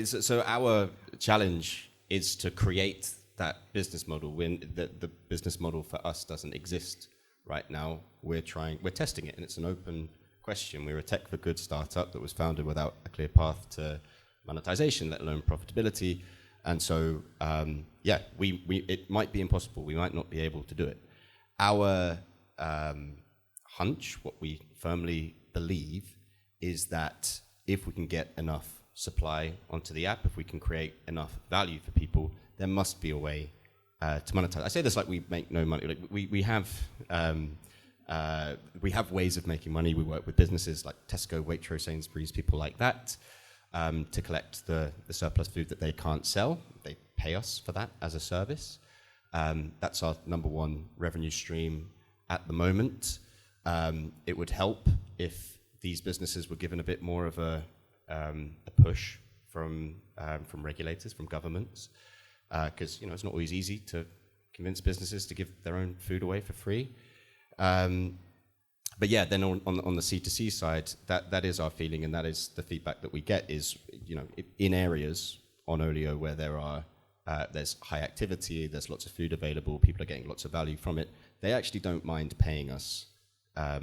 So our challenge is to create that business model when the business model for us doesn't exist right now. We're testing it, and it's an open question. We're a tech for good startup that was founded without a clear path to monetization, let alone profitability. And so, it might be impossible. We might not be able to do it. Our hunch, what we firmly believe, is that if we can get enough supply onto the app, if we can create enough value for people, there must be a way to monetize. I say this like we make no money. Like we have ways of making money. We work with businesses like Tesco, Waitrose, Sainsbury's, people like that, to collect the surplus food that they can't sell. They pay us for that as a service. That's our number one revenue stream at the moment. It would help if these businesses were given a bit more of a push from regulators, from governments, because it's not always easy to convince businesses to give their own food away for free. But yeah, then on the C2C side, that is our feeling, and that is the feedback that we get is, in areas on OLIO where there's high activity, there's lots of food available, people are getting lots of value from it, they actually don't mind paying us a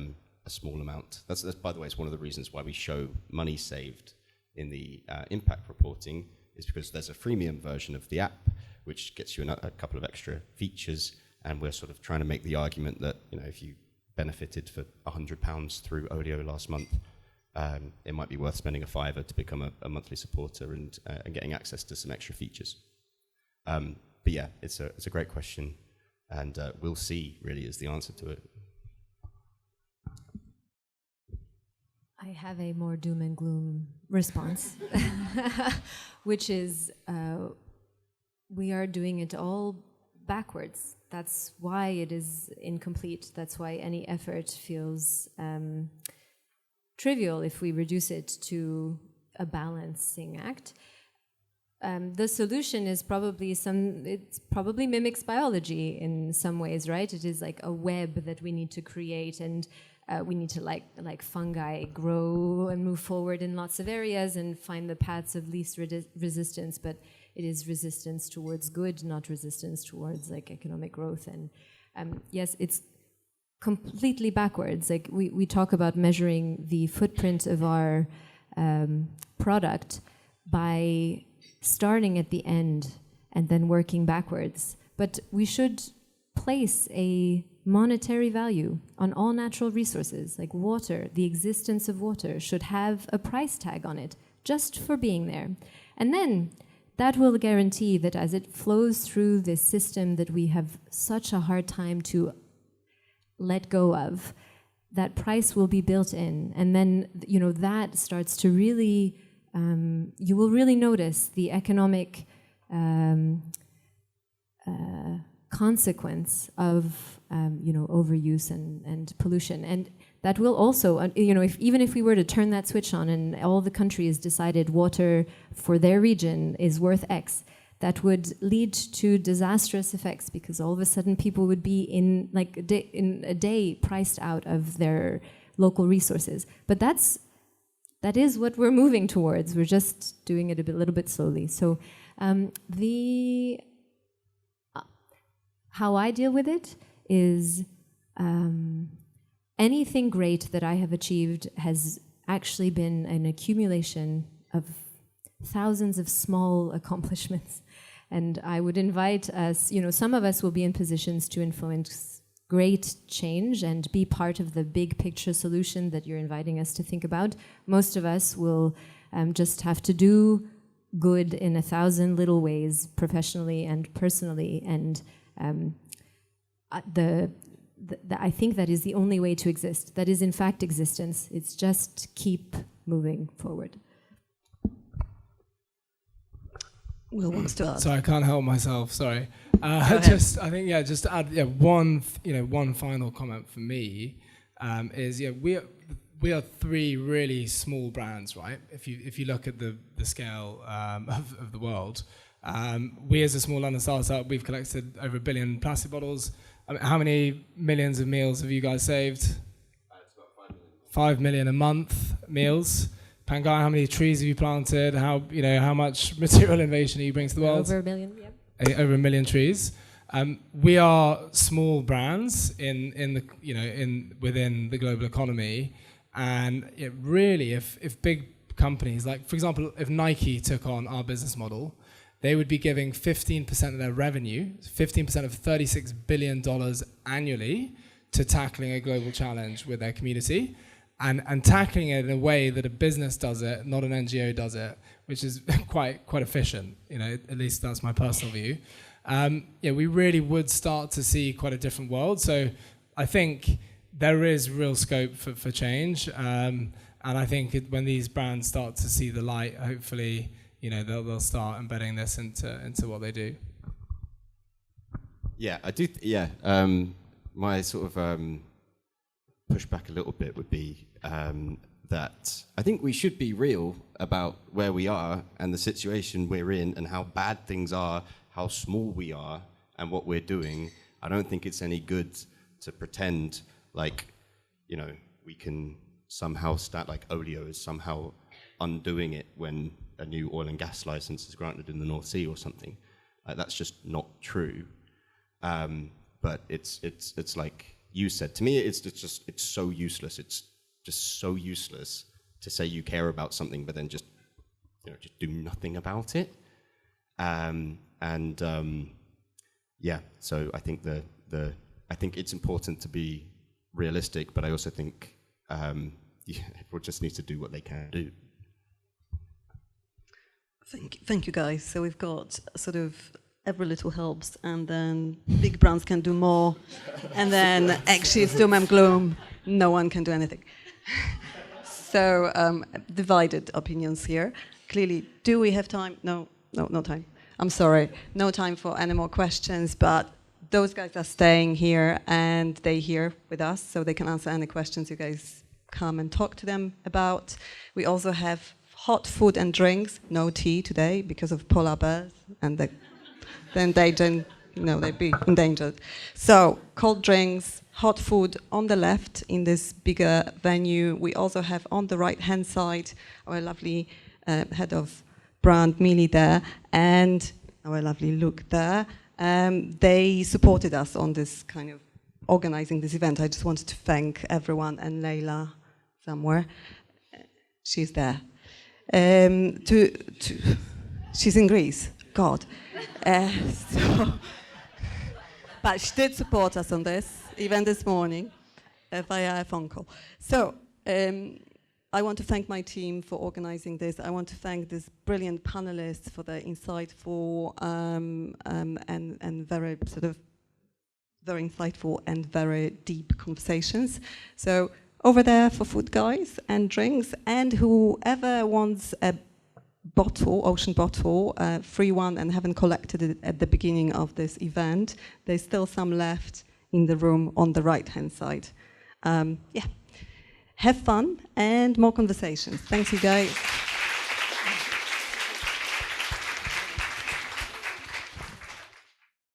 small amount. That's by the way, it's one of the reasons why we show money saved in the impact reporting, is because there's a freemium version of the app which gets you a couple of extra features, and we're sort of trying to make the argument that if you benefited for £100 through OLIO last month, it might be worth spending a £5 to become a monthly supporter and getting access to some extra features. But yeah, it's a great question, and we'll see really is the answer to it. I have a more doom and gloom response, which is we are doing it all backwards. That's why it is incomplete. That's why any effort feels trivial if we reduce it to a balancing act. The solution is probably it probably mimics biology in some ways, right? It is like a web that we need to create, and we need to like fungi grow and move forward in lots of areas and find the paths of least resistance, but it is resistance towards good, not resistance towards like economic growth. And yes, it's completely backwards. Like we talk about measuring the footprint of our product by starting at the end and then working backwards. But we should place a monetary value on all natural resources, like water. The existence of water should have a price tag on it just for being there. And then that will guarantee that as it flows through this system that we have such a hard time to let go of, that price will be built in. And then, that starts to really, you will really notice the economic consequence of, overuse and pollution. And that will also, even if we were to turn that switch on and all the countries decided water for their region is worth X, that would lead to disastrous effects, because all of a sudden people would be in a day priced out of their local resources. But that is what we're moving towards. We're just doing it a little bit slowly. So how I deal with it is anything great that I have achieved has actually been an accumulation of thousands of small accomplishments. And I would invite us, some of us will be in positions to influence great change and be part of the big picture solution that you're inviting us to think about. Most of us will just have to do good in 1,000 little ways, professionally and personally. And I think that is the only way to exist. That is, in fact, existence. It's just keep moving forward. Will wants to add. Sorry, I can't help myself. Sorry. Just to add, one final comment for me is we are three really small brands, right? If you look at the scale of the world, we as a small London startup, we've collected over 1 billion plastic bottles. I mean, how many millions of meals have you guys saved? It's about 5 million. 5 million a month meals. Pangaia, how many trees have you planted? How much material innovation are you bringing to the world? Over 1 million, yeah. Over 1 million trees. We are small brands within the global economy, and really, if big companies like, for example, if Nike took on our business model, they would be giving 15% of their revenue, 15% of $36 billion annually, to tackling a global challenge with their community, and tackling it in a way that a business does it, not an NGO does it, which is quite efficient. At least that's my personal view. We really would start to see quite a different world. So I think there is real scope for change, and I think when these brands start to see the light, hopefully, they'll start embedding this into what they do. Yeah, I do. My sort of pushback a little bit would be that I think we should be real about where we are and the situation we're in and how bad things are, how small we are, and what we're doing. I don't think it's any good to pretend like, we can somehow start like OLIO is somehow undoing it when a new oil and gas license is granted in the North Sea or something. That's just not true. But it's like you said, to me, it's so useless. It's just so useless to say you care about something, but then just do nothing about it. So I think I think it's important to be realistic, but I also think people just need to do what they can do. Thank you, guys. So we've got sort of every little helps, and then big brands can do more, and then actually it's doom and gloom, no one can do anything. So divided opinions here. Clearly, do we have time? No time. I'm sorry, no time for any more questions, but those guys are staying here and they're here with us, so they can answer any questions you guys come and talk to them about. We also have hot food and drinks, no tea today because of polar bears, and then they'd be endangered. So cold drinks, hot food on the left in this bigger venue. We also have on the right-hand side our lovely head of brand, Millie, there, and our lovely Luke there. They supported us on this kind of organizing this event. I just wanted to thank everyone, and Leila somewhere. She's there. She's in Greece. God. But she did support us on this, even this morning, via a phone call. So I want to thank my team for organizing this. I want to thank these brilliant panelists for their insightful and very sort of very insightful and very deep conversations. So over there for food, guys, and drinks, and whoever wants a bottle, ocean bottle, free one, and haven't collected it at the beginning of this event, there's still some left in the room on the right-hand side. Have fun and more conversations. Thanks, you guys.